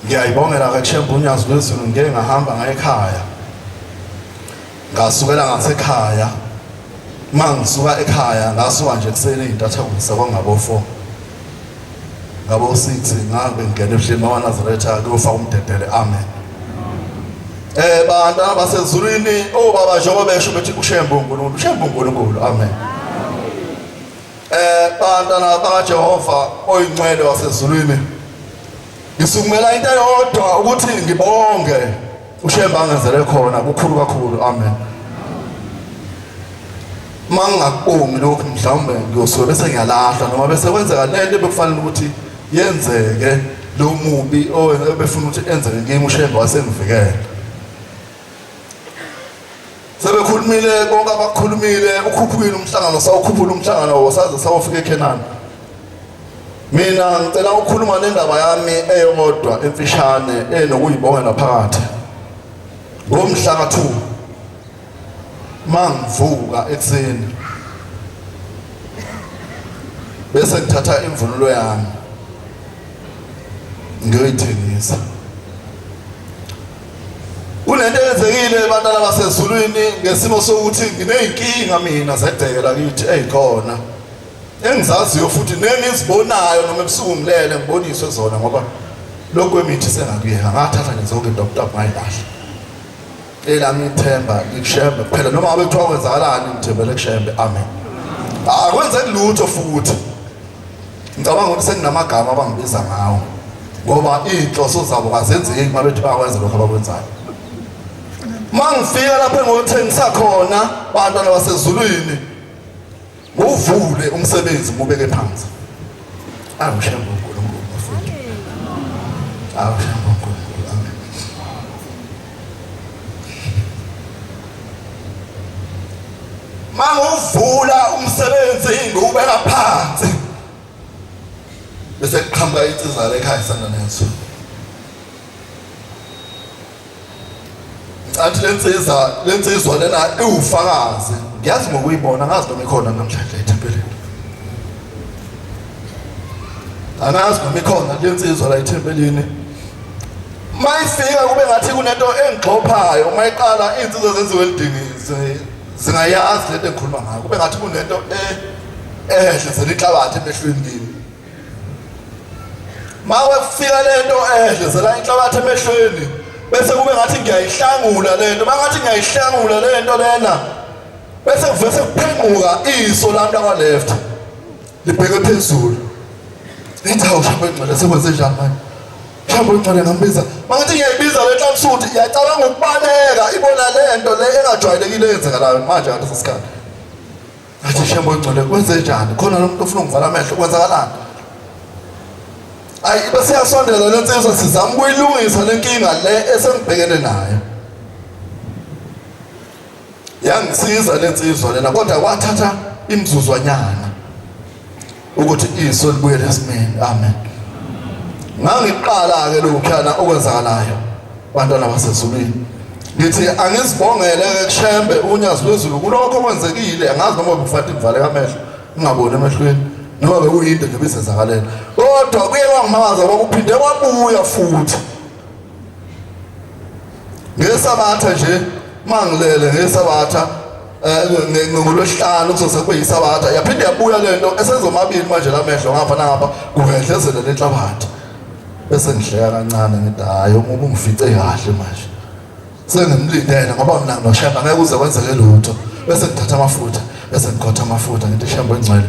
Ngiyayibongela kaThemba uNyazi lwezulu ngeke ngahamba ngaye ekhaya. Ngasukela ngasekhaya. Mangisuka ekhaya ngasuka nje kuseni intathakusa kwangabo 4. Ngabo 6 ngabe ngene ehleni waNazaretha kuyofaka umdedele amen. Bantu abasezulwini obaba njengoba besho bethi uShembe uNkulunkulu uShembe uNkulunkulu amen. Bantwana bakaJehova oyingcwele wasezulwini ngisukumela into eyodwa ukuthi ngibonge uShembe angenzele khona kukhulu kakhulu amen. mangakubongi lokho mhlawumbe ngiyosuke bese ngiyalahla noma bese kwenzeka lento bekufanele ukuthi yenzeke lo mubi obefuna ukuthi enzeke kimi uShembe wasengivikela. Sebekhulumile konke abakhulumile ukhuphukile umhlangano sawukhuphula umhlangano wasaze sawufika eKenani. Mina ngicela ukukhuluma nendaba yami eyodwa emfishane enokuyibonga naphakathi. Ngomhla ka2 mangivuka ekseni bese ngithatha imvunulo yami ngiyoyithengisa. Kunento eyenzekile bantwana basezulwini ngesimo sokuthi ngineyinkinga mina zedekela kithi ezikhona engizaziyo futhi nengizibonayo noma ebusuku ngilele ngiboniswe zona ngoba lokho kwemithi sengakuyeka ngathatha nje zonke Dr. Mayilahla elami ithemba likuShembe phela noma ngabe kuthiwa kwenzakalani ngithembele kuShembe. Amen. Akwenzeki lutho futhi ngicabanga ukuthi senginamagama abangibiza ngawo ngoba inhloso zabo kazenzeki uma bethi bakwenza lokho abakwenzayo. Mangifika lapho engothengisa khona bantwana basezulwini uvule umsebenzi ubeke phansi. AwuShembe uNkulunkulu bafowethu. AwuShembe uNkulunkulu. Amen. Manguvula umsebenzi ngubeka phansi bese kuqhamuka insizwa lekhaya sana neso. Athi lensizwa lena iwufakazi ngiyazi ngokuyibona ngazi noma ikhona namhlanje ethempelini. Anazi noma ikhona lensizwa la ethempelini. Mayifika kube ngathi kunento engixhophayo mayiqala insizwa zenziwe lidingise zingayazi lento engikhuluma ngayo kube ngathi kunento ehle inhlabathi emehlweni kimi. Mawefika lento ehle zela inhlabathi emehlweni bese kube ngathi ngiyayihlangula lento mangathi ngiyayihlangula lento lena bese kuvese kuphenquka iso lami lakwa left libheke phezulu. Indawo Shambo ingcwele sekwenze njani manje? Shambo ingcwele ngambiza mangathi ngiyayibiza le nhlangsuthi iyacabanga ukubaleka ibona lento le engajwayelekile eyenzekalayo manje ngaleso sikhathi. Athi Shambo ingcwele kwenze njani khona lo muntu ufuna ungivala amehlo kwenzakalani? Ayi bese yasondela lensizwa sizama ukuyilungisa lenkinga le esengibhekene nayo. Yangisiza lensizwa lena kodwa kwathatha imizuzwanyana ukuthi iso libuyele esimeni. Amen. Ngangiqala ke lokukhana okwenzakalayo bantwana basezulwini. Ngithi angizibongele ke kuShembe unyazi lwezulu kulokho okwenzekile angazi noma bekufanele ngivale amehlo ngingaboni emehlweni noma bekuyinto nje bisenzakalela kodwa kuye kwangimamaza kwakuphinde kwabuya futhi ngesabatha nje mangilele ngesabatha ngolwesihlanu kuzoze kuyisabatha yaphinde yabuya lento esenzomabili manje lamehlo ngapha nangapha kuhedlezela lenhlabathi bese ngihleka kancane ngithi hayi uma ungifice kahle manje sengimlindele ngoba mina noShembe angeke uze kwenzeke lutho bese ngithatha amafutha bese ngikhotha amafutha ngithi Shambo ingcwele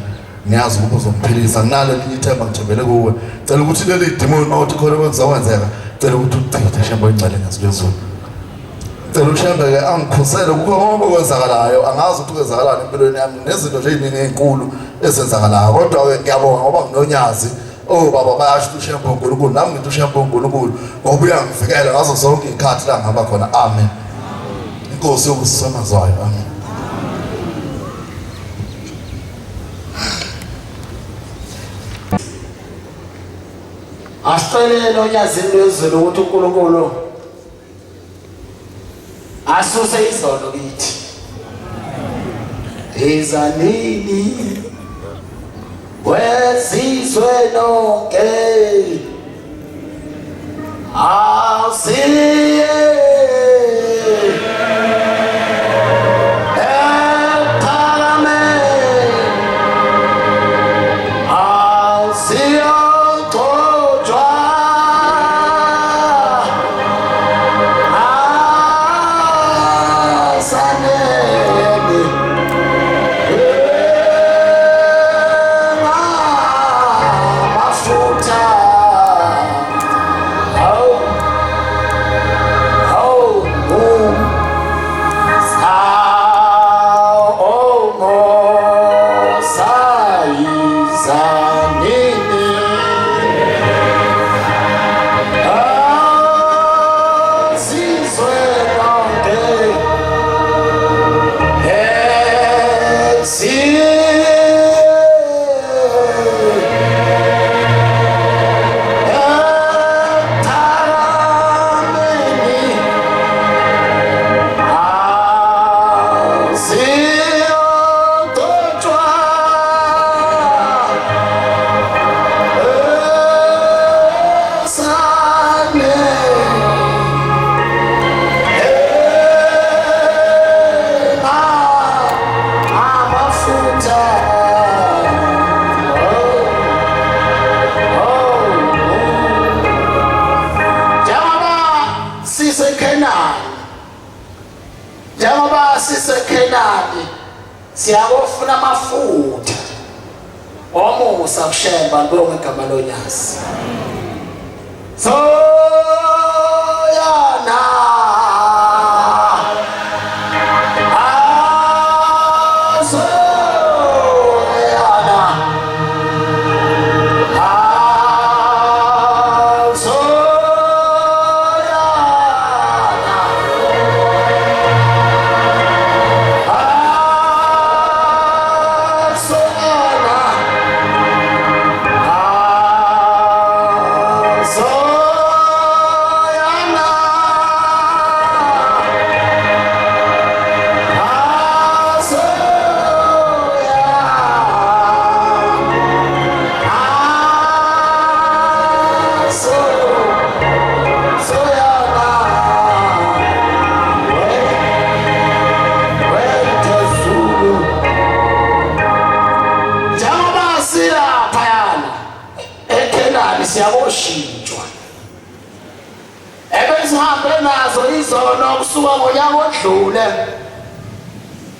ngiyazi ukuthi uzomphilisa nalo linye ithemba ngithembele kuwe cela ukuthi leli demon mawuthi khona kwenzakwenzeka cela ukuthi uthithe Shambo ingcwele ngazizwe cela uShembe ke angikhusele kukho konke okwenzakalayo angazi ukuthi kwenzakalani empilweni yami nezinto nje eziningi ezinkulu ezenzakalayo kodwa ke ngiyabonga ngoba nginonyazi baba bayasho uShembe uNkulunkulu nami ngithi uShembe uNkulunkulu ngoba uyangivikela ngazo zonke izikhathi la ngihamba khona. Amen. Inkosi yokusizamazayo. Amen. Asicele onyazini lwezulu ukuthi uNkulunkulu asuse izono kithi. Izanini wezizwe nonke asiye kuseKhenani siyakufuna amafutha omusa kushemba ngibonge igama loNyasi Soyana siyaboshintshwa ebesihambe nazo izono kusuka ngonyaka odlule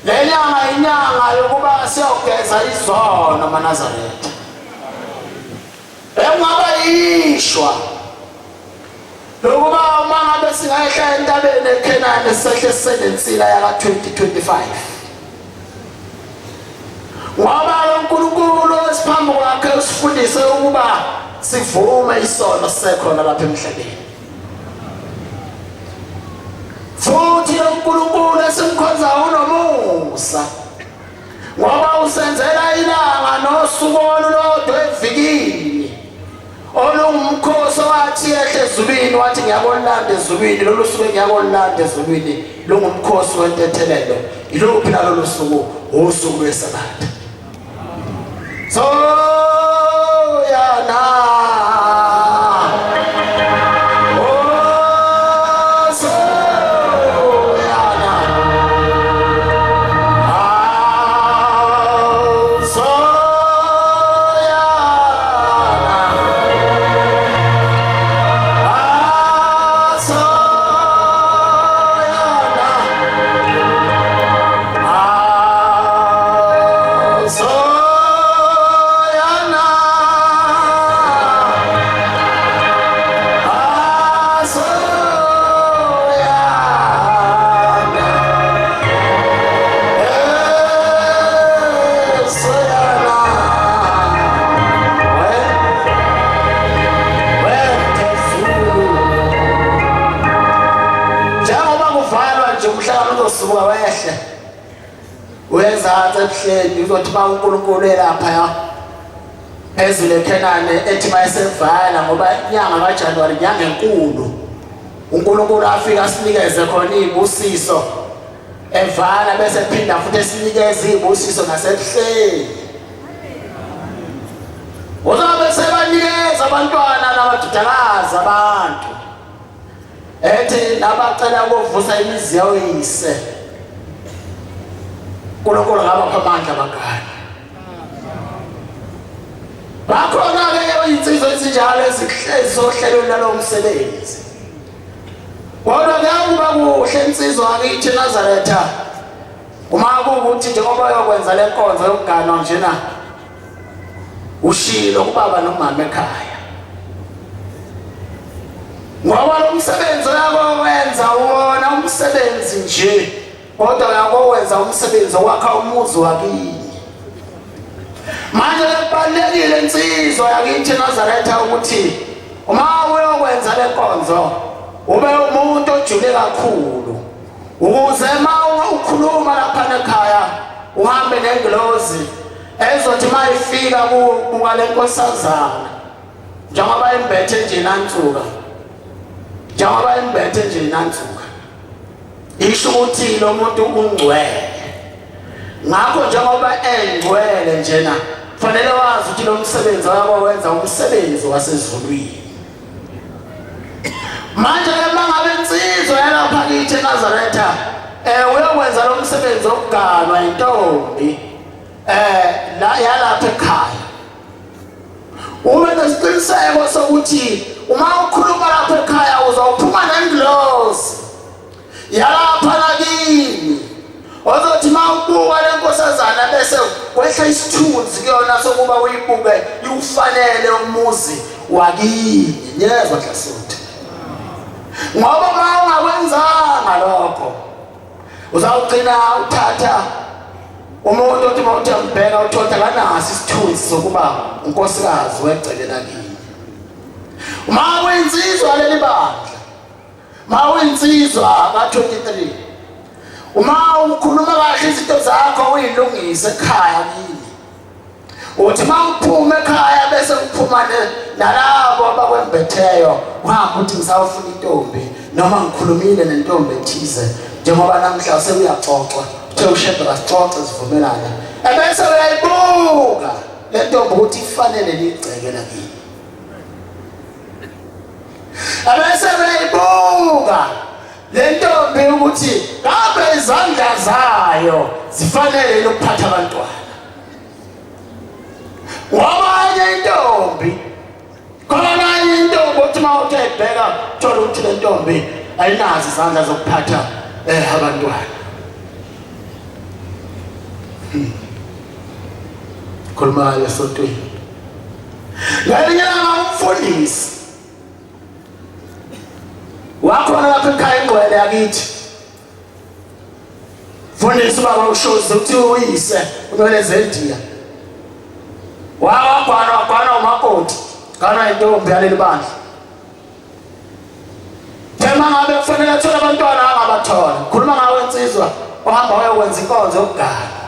lenyanga inyanga yokuba siyogeza izono maNazaretha engaba yishwa lokuba uma ngabe singayehla entabeni eKhenani sehle senensila yaka 2025 ngoba uNkulunkulu esiphambi kwakhe usifundise ukuba sivume isono sekhona lapha emhlabeni futhi uNkulunkulu esimkhonza unomusa ngoba usenzela ilanga nosuku olulodwa evikini olungumkhosi wathi ehle ezulwini wathi ngiyakolanda ezulwini lolu suku ngiyakolanda ezulwini lungumkhosi wentethelelo iluphi nalolu suku usuku lweSabatha Soyana uzosuka wehle wezatha ebuhleni uzothi ba uNkulunkulu elapha ya ezule eKhenani ethi mayesevala ngoba inyanga kaJanuwari inyanga enkulu uNkulunkulu afika asinikeze khona izibusiso evala bese phinda futhi esinikeze izibusiso nasebuhleni uzobe sebanikeza abantwana namadodakazi abantu ethi nabacela ukuvusa imizi yawoyise uNkulunkulu ngabapha amandla bangani bakhona-ke insizwa ezinjalo ezihlezi ohlelweni lalowo msebenzi kodwa kuyakuba kuhle insizwa akithi eNazaretha uma kuwukuthi njengoba uyokwenza le nkonzo yokuganwa njena ushilo kubaba nomama ekhaya ngoba lo msebenzi uyakowenza wona umsebenzi nje kodwa uyakowenza umsebenzi wakha umuzi wakini manje kubalekile insizwa yakithi eNazaretha ukuthi uma uyokwenza le nkonzo ube umuntu ojule kakhulu ukuze uma ukhuluma lapha ekhaya uhambe nengilozi ezothi mayifika kuba le nkosazana njengoba imbethe nje nansuka njengoba imbethe nje nansuka isho ukuthi lo muntu ungcwele ngakho njengoba engcwele njena kufanele wazi ukuthi lo msebenzi wayenza umsebenzi wasezulwini manje mangabe insizwa yalapha kithi eNazaretha uyokwenza lo msebenzi wokuganwa intombi la yalapha ekhaya ube nesiqiniseko sokuthi uma ukhuluma lapha ekhaya uzawuphuma nengilosi yalapha nakini ozothi mawubuka lenkosazana bese kwehla isithunzi kuyona sokuba uyibuke ufanele umuzi wakini yezwa Dlasuthe ngoba mawungakwenzanga lokho uzawugcina uthatha umuntu othi mawuthambeka uthola kanasi isithunzi sokuba unkosikazi wegceke lakini uma wenzizwa leli bandla ma wenzizwa ka23 uma ukhuluma kahle izinto zakho uyilungise ekhaya kini uthi mawuphuma ekhaya bese uphuma nalabo abakwembetheyo uhamba uthi ngisawufuna intombi noma ngikhulumile nentombi ethize njengoba namhla sekuyaxoxwa uthe ushebe kasixoxe sivumelana ebese uyayibuka le ntombi ukuthi ifanele ligceke lakini ebese uyayibuka le ntombi ukuthi ngabe izandla zayo zifanele ukuphatha abantwana wabanye intombi khona intombi uthi mawuthe ebheka thola ukuthi le ntombi ayinazo izandla zokuphatha abantwana khuluma lesontweni ngalinye umfundisi wakhona lapha ekhaya ingcwele yakithi mfundisi baba ushoze uthi uyise unwele zendiya wabana umakoti kana intombi yaleli bandla tema ngabe kufanele athola abantwana angabathola khuluma ngawe insizwa ohamba wayokwenza inkonzo yokugana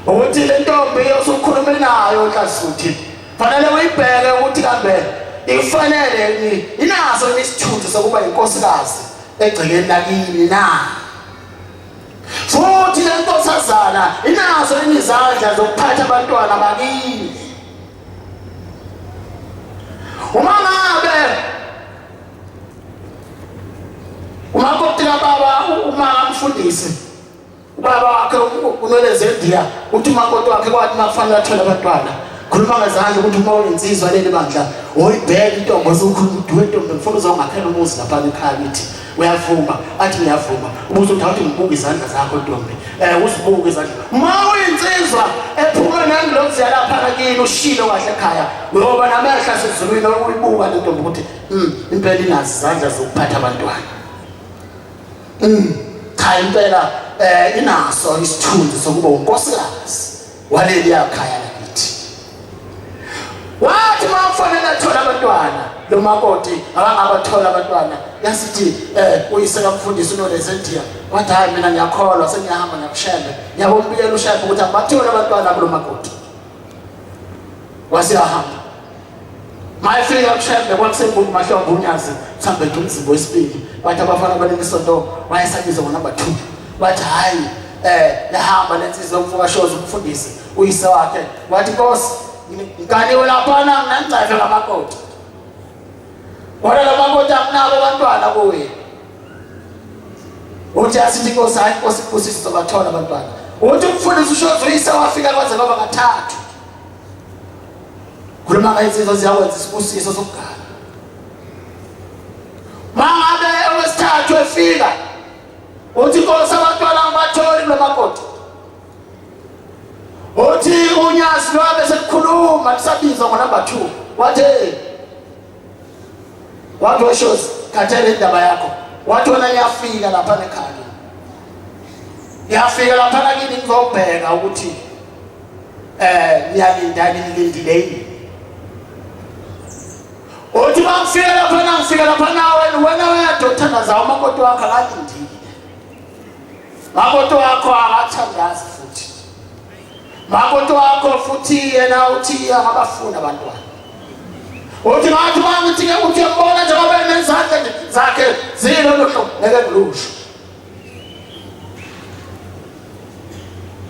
ukuthi le ntombi usukhuluma nayo Dlasuthe fanele uyibheke ukuthi kambe ifanele inazo isithunzi sokuba inkosikazi egcekeni lakini na futhi le nkosazana inazo izandla zokuphatha abantwana bakini uma ngabe umakoti kababa uma umfundisi ubaba wakhe unwele zendiya uthi umakoti wakhe kwathi makufanele athole abantwana khuluma ngezandla ukuthi uma uyinsizwa leli bandla uyibheke intombi osukhuluma ukuthi wentombi ngifuna uzongakhela umuzi lapha ekhaya kithi uyavuma athi uyavuma ubuze uthi ngibuke izandla zakho ntombi uzibuke izandla uma uyinsizwa ephuma nangilokuzela lapha kini ushilo kahle ekhaya ngoba namehla sezulwini uyibuka le ntombi ukuthi impela inazi izandla zokuphatha abantwana cha impela inaso isithunzi sokuba unkosikazi waleli yakhaya lakithi wathi makufanele athola abantwana lo makoti akangabathola abantwana yasithi uyise kamfundisi unolezendiya wathi hayi mina ngiyakholwa sengiyahamba ngiyakushembe ngiyabombikela ushembe ukuthi angibathola abantwana kulo makoti wasiyahamba mayefika kushembe kwakusembuku mahlombe unyazi sambe umzimbo wesibili bathi abafana balesonto wayesabizwa ngo-2 bathi hayi yahamba lensizwa umfuka shoza umfundisi uyise wakhe wathi Nkosi nganiwe laphana nginancafe ngamakoti wona lo makoti akunabo abantwana kuwe uthi asithi Nkosi hayi Nkosi kusisi sobathola abantwana uthi umfundisi ushoza uyise wafika kwaze baba kathathu khuluma ngayizizwa ziyakwenza isibusiso sokugana mangabe owesithathu efika uthi Nkosi abantwana ngibatholi lo makoti uthi unyazi lwabe sekukhuluma lisabizwa ngo-2 wathi weshozi khathele indaba yakho wathi wena ngiyafika lapha ekhaya ngiyafika lapha kini ngizobheka ukuthi niyalindani nilindileni uthi ngifika lapha nawe wena uyadotana zawo umakoti wakho akalindile makoti wakho akathandazi futhi makoti wakho futhi yena uthi angabafuna abantwana uthi ngathi mangithi uthi yabona njengoba nezandla zakhe ziloluhlobo ngeke ngilusho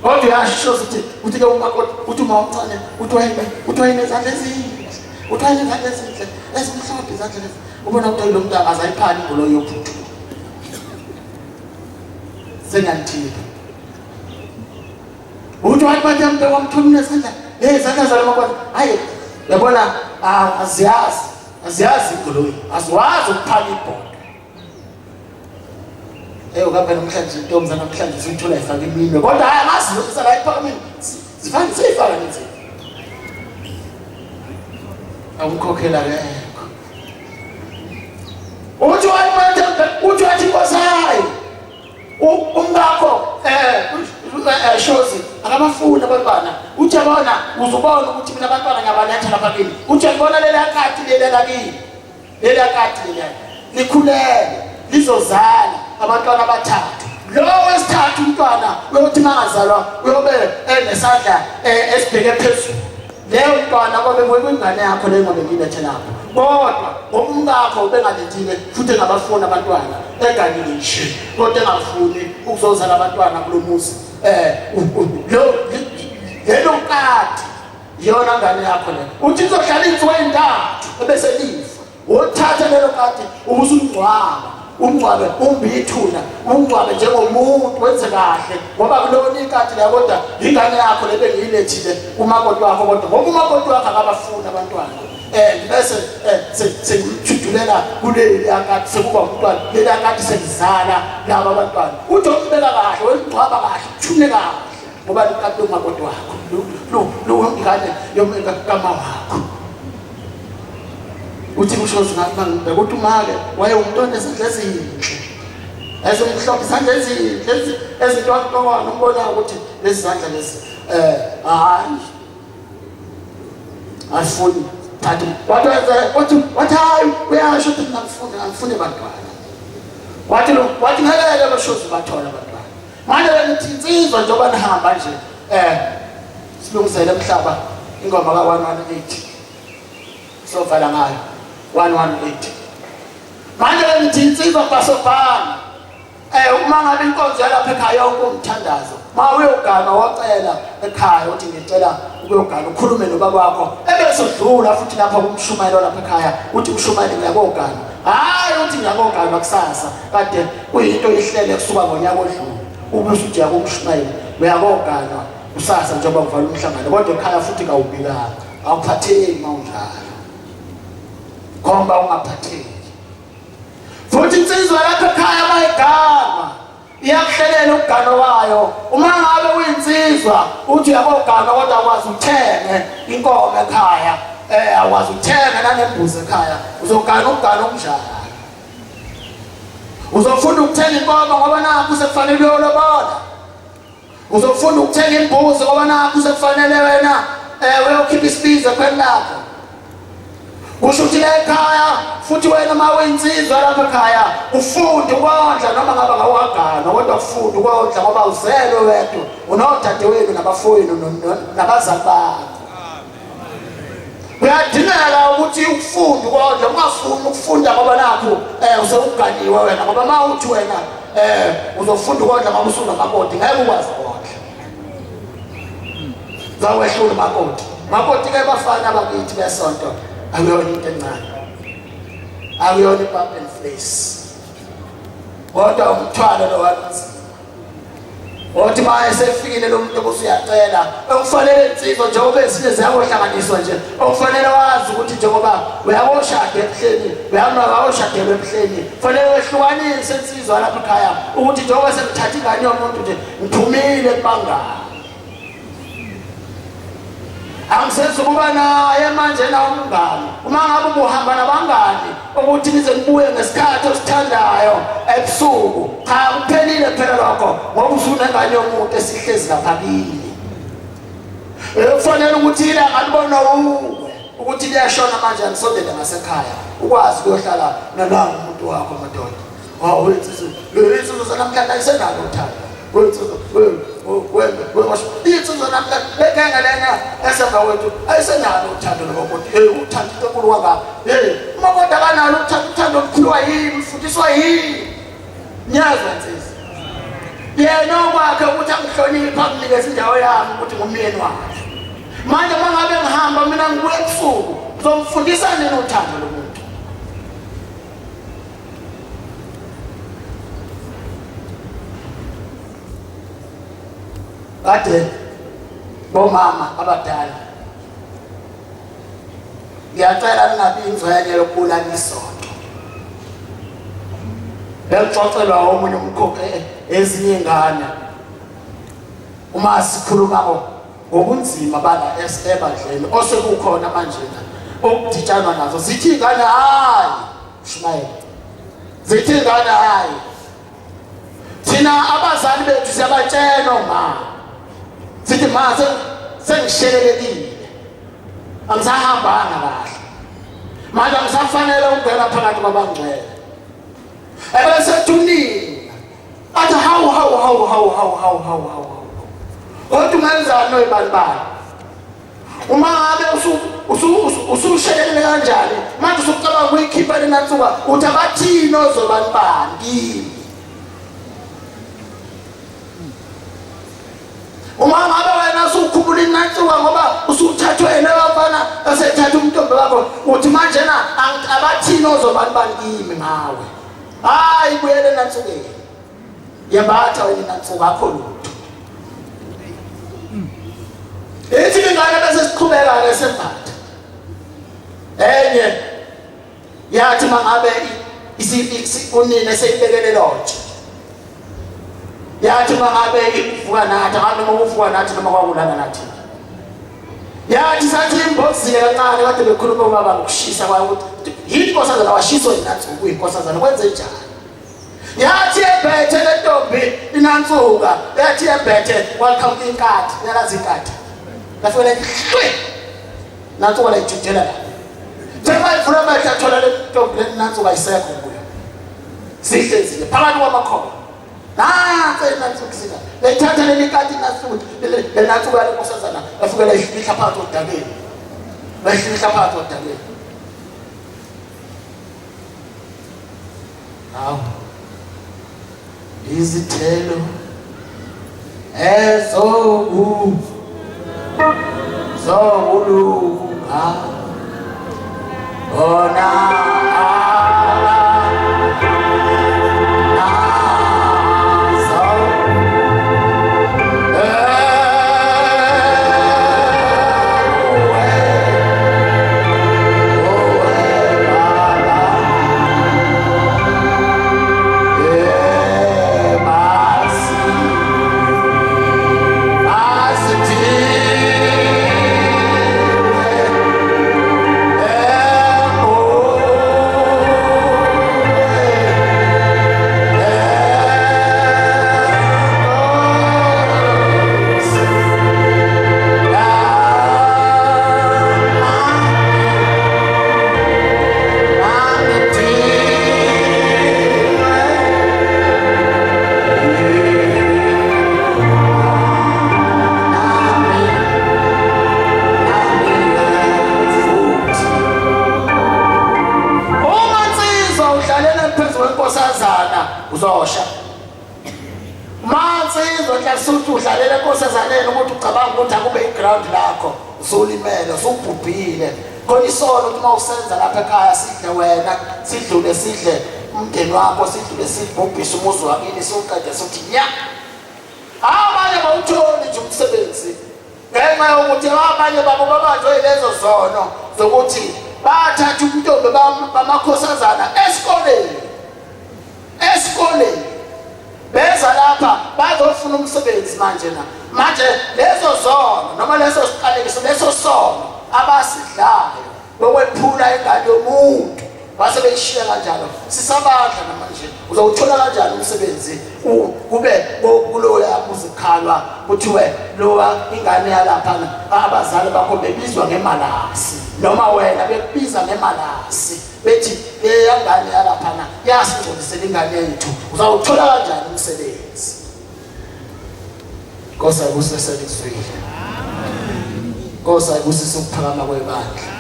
kodwa yasho uthi ke umakoti uthi uma umncane uthi wayinezandla ezinhle uthi wayinezandla ezinhle ezimhlophe izandla lezi ubona ukuthi lo muntu akazayiphani ngolo yophuthu senganithini uthi wathi bathi ambe kwamthula nezandla izandla zalomakoti hayi yabona aziyazi ingoloyi aziwazi ukuphaka ibhodo Kambe namhlanje intombi zanamhlanje sithola ifaka iminwe kodwa hayi ngazi la iphakamini zifana seyifaka nje awukhokhela ke uthi wayimanje uthi wathi Nkosi umngakho shozi akabafuni abantwana uthi abona uzubona ukuthi mina abantwana ngiyabaletha lapha kimi uthi ngibona lela kati likhulele lizozala abantwana abathathu lo wesithathu umntwana uyothi mangazalwa uyobe enesandla esibheke phezulu leyo mntwana kobe kwingane yakho le ngobe ngilethe lapho kodwa ngomngakho ubengalethile futhi engabafuni abantwana eganile nje kodwa engafuni ukuzozala abantwana kulomuzi lelo kati yona ngane yakho le uthi izohlala insuku ezintathu ebese lifa uthatha lelo kati umngcwabe umbithuna umngcwabe njengomuntu wenze kahle ngoba kulona ikati la kodwa ingane yakho lebe ngiyilethile umakoti wakho kodwa ngoba umakoti wakho akabafuni abantwana bese sengithudulela kuleli yakati sekuba umntwana leli yakati sengizala laba abantwana uthi umbeka kahle wengcwaba kahle uthune kahle ngoba ikati umakoti wakho lo ingane yomeka kama wakho uthi kushoza ngakubanga ukuthi umake waye umntwana esandla ezinhle ezimhlophe isandla ezinhle ezintwantwana umbona ukuthi lezi zandla lezi hayi afuni thathu wathi hayi uyasho ukuthi ngifuni bantwana wathi ngelele bashoza bathola bantwana manje nithi insizwa njengoba nihamba nje silungisele emhlaba ingoma ka118 sovala ngayo 118 manje nithi insizwa basobhana uma ngabe inkonzo yalapha ekhaya yonke umthandazo ma uyogana wacela ekhaya uthi ngicela ukuyogana ukhulume nobaba wakho ebese udlula futhi lapha kumshumayelo lapha ekhaya uthi umshumayelo ngiyakogana hayi uthi ngiyakogana kusasa kade kuyinto ihlele kusuka ngonyaka odlule ubese uthi yakumshumayelo uyakogana kusasa njengoba kuvala umhlangano kodwa ekhaya futhi kawubikanga awuphatheki mawunjalo komba ungaphatheki futhi insizwa lapha ekhaya bayigama iyakuhlelela ukugano wayo uma ngabe uyinsizwa uthi uyabogana kodwa akwazi uthenge inkomo ekhaya akwazi uthenge nanembuzi ekhaya uzogana ukugano okunjalo uzofunda ukuthenga inkomo ngoba nakho sekufanele uyolobola uzofunda ukuthenga imbuzi ngoba nakho sekufanele wena uyokhipha isibizo kwelapho kusho ukuthi la ekhaya futhi wena uma uyinsizwa lapha ekhaya ufunde ukondla noma ngabe ngawagana kodwa ufunde ukondla ngoba uzelwe wedwa unodadewenu nabafowenu nabazali bakho kuyadingeka ukuthi ufunde ukondla ungafuni ukufunda ngoba nakho usewuganiwe wena ngoba uma uthi wena uzofunda ukondla ngoba usunamakoti ngeke ukwazi ukondla zawehlula makoti ke bafana bakithi besonto akuyona into encane akuyona ipump and face kodwa umthwalo lo wanzima othi maye sefikile lo muntu obusuyacela okufanele insizwa njengoba ezinye ziyakohlanganiswa nje okufanele wazi ukuthi njengoba uyakoshada ebuhleni uyamawoshadela ebuhleni kufanele wehlukanise insizwa lapha ekhaya ukuthi njengoba sekuthatha ingane yomuntu nje ngithumile kubangani angisenza ukuba naye manje na umngane uma ngabe ubuhamba nabangani ukuthi nize nibuye ngesikhathi osithandayo ebusuku cha kuphelile phela lokho ngoba usunengane yomuntu esihlezi lapha kini kufanele ukuthi ilanga libona ukuthi liyashona manje anisondele ngasekhaya ukwazi ukuyohlala nalanga umuntu wakho madoda insizwa zanamhlanje ayisenalo uthando insizwa namhlanje lekhenga lena esemva wethu ayisenalo uthando lomakoti uthando into enkulu kangaka umakoti akanalo uthando olukhulwa yini ufundiswa yini nyazwa nsizwa yena okwakhe ukuthi angihloniphe akunikeze indawo yami ukuthi ngumyeni wakhe manje uma ngabe ngihamba mina ngibuye ebusuku ngizomfundisa nini uthando lomuntu kade bomama abadala ngiyacela ningabi ingcwele yokubulala isonto bekuxoxelwa omunye umkhokhe ezinye ingane uma sikhuluma ngobunzima bala ebandleni osekukhona manje okuditshanwa nazo zithi ingane hayi Shumayela zithi ingane hayi thina abazali bethu siyabatshena ma sithi ma sengishelelekile angisahambanga kahle manje ngisafanele ukungena phakathi kwabangcwele ebesethunini athi hawu kodwa ungenzani noyibalibali uma ngabe usushelele kanjani manje usucabanga ukuyikhipha lena nsuka uthi abathini ozobalibani kimi uma ngabe wena usukhumbula inansuka ngoba usuthathwe elabafana asethatha umntombi wakho uthi manje na abathini ozobalibani kimi ngawe hayi buyele nansukeni yabatha wena nansuka akho lutho ethi ingane bese siqhubeka ngesembatha enye yathi mangabe unine seyibekele lonje yathi mangabe ivuka nathi noma uvuka nathi noma kwakulana nathi yathi sathi imbozile kancane kade bekhuluma ubaba ngokushisa kwakuthi yini nkosazana washiso inansuku kuyinkosazana kwenze njani yathi ebhethe lentombi inansuka yathi ebhethe kwakha inkati yalazi inkati lafela hlwe nansuka la ijudela la njengoba ifuna amehlo athola lentombi lenansuka ayisekho kuyo sihlezile phakathi kwamakhoba nansi nansuka sika lethatha lelikati nansuka lenansuka lenkosazana lafukela ihlikha phakathi odabeni lahlikha phakathi odabeni hawu izithelo ezoku zolunga ona uzosha manzi izodlasuthi udlalela nkosazaneni ukuthi ucabanga ukuthi akube iground lakho usulimele usubhubhile khona isono ukuthi mawusenza lapha ekhaya sidle wena sidlule sidle umndeni wakho sidlule sidbhubhisa umuzi wakini soqede sokuthi nya abanye bawuthoni nje umsebenzi ngenxa yokuthi abanye babo babanjwe lezo zono zokuthi bathatha umntombi bamakhosazana esikoleni beza lapha bazofuna umsebenzi manje lezo zono noma leso siqalekiso leso sono abasidlayo bokwephula ingane yomuntu base beyishiya kanjalo sisabadla namanje uzowuthola kanjani umsebenzi kube kuloya uzikhalwa kuthiwe lowa ingane yalapha abazali bakho bebizwa ngemalasi noma wena bekubiza ngemalasi bethi eyangane yalapha yasingcolisela ingane yethu uzawuthola kanjani umsebenzi Nkosi akusesebenzile Nkosi akusise ukuphakama kwebandla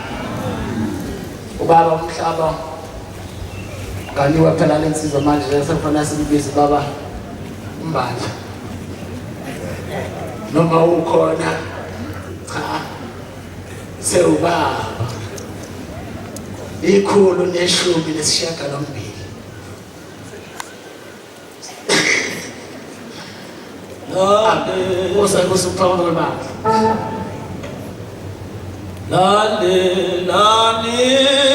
ubaba umhlaba kaniwa phela lensizwa manje sekufanele sibize baba umbandla noma ukhona cha sewubaba ikhulu neshumi lesishiyagalombili usakusuphakama kwebandla Lale lale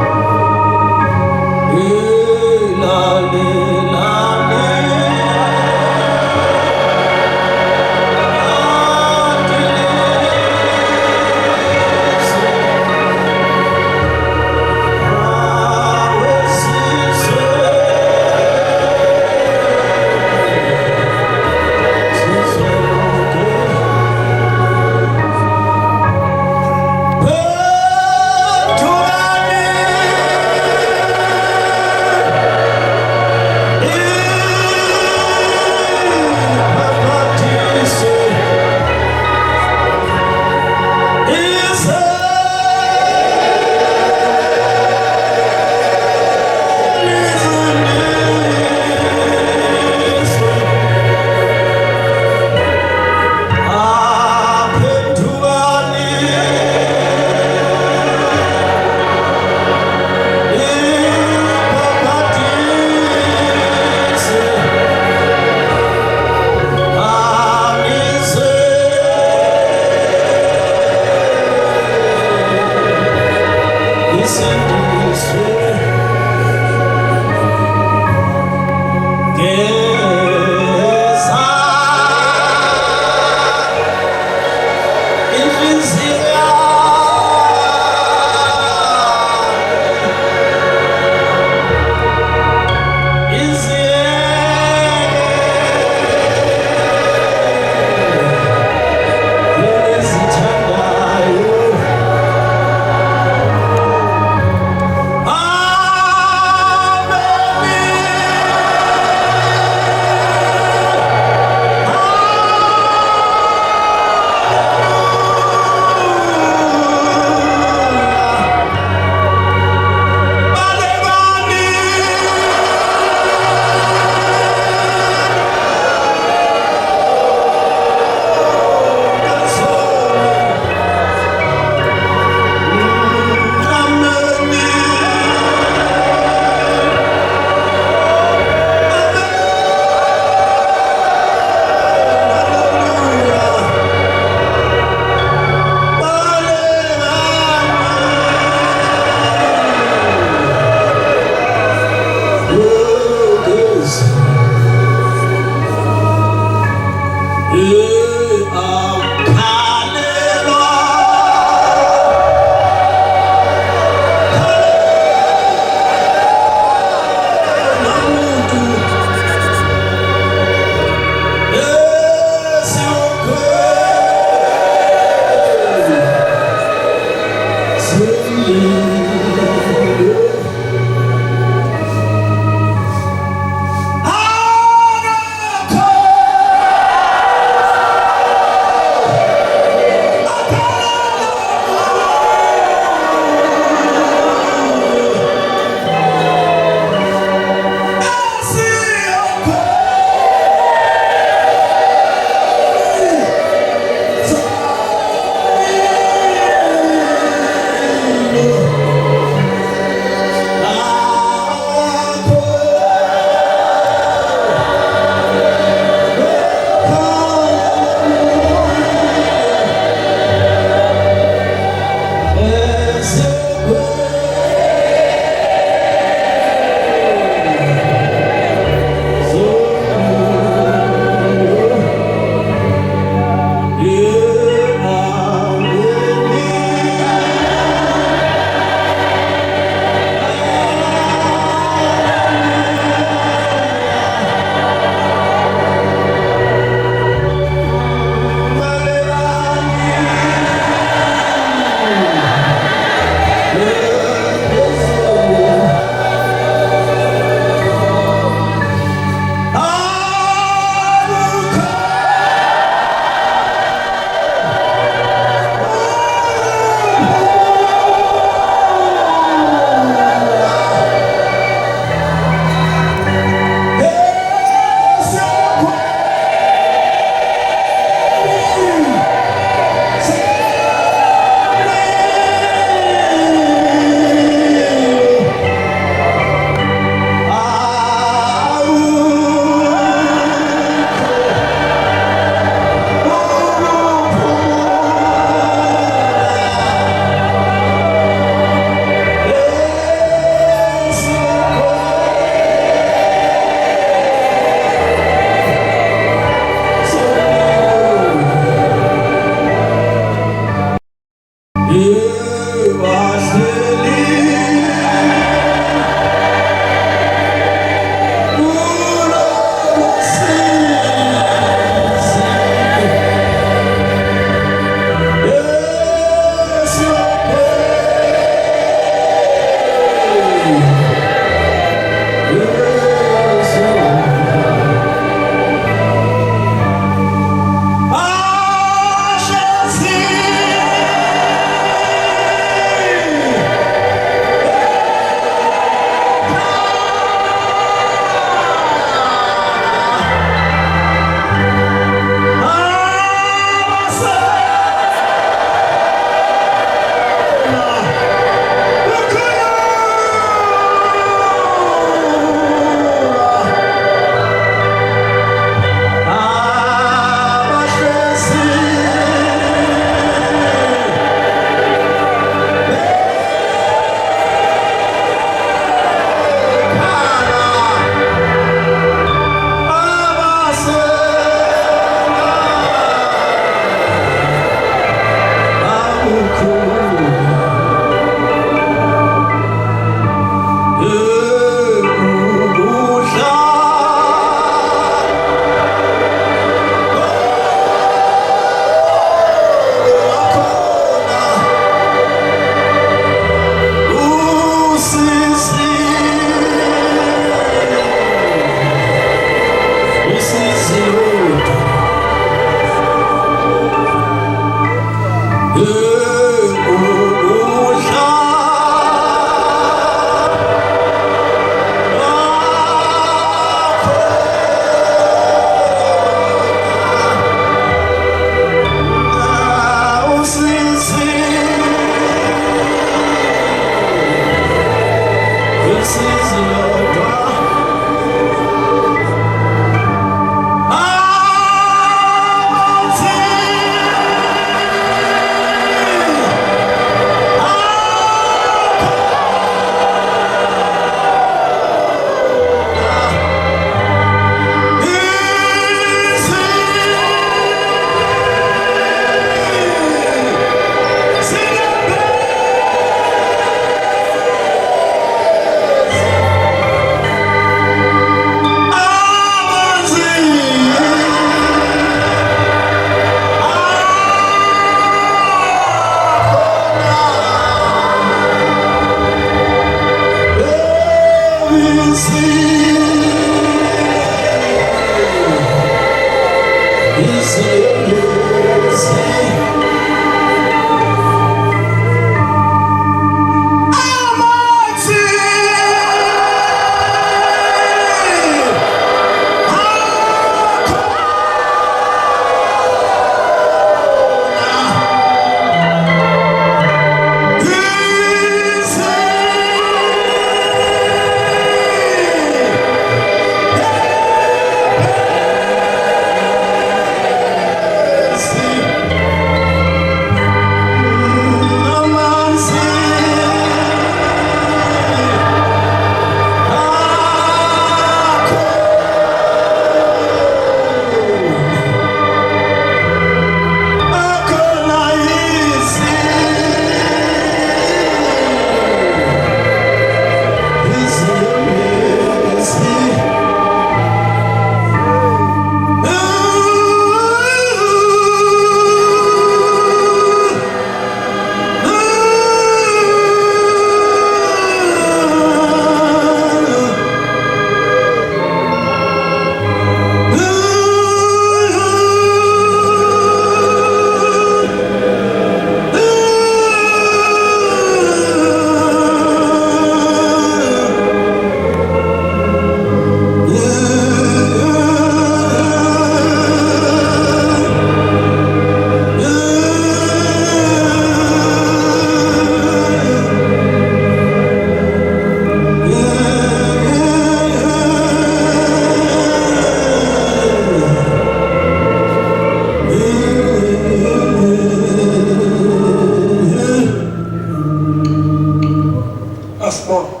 Asma.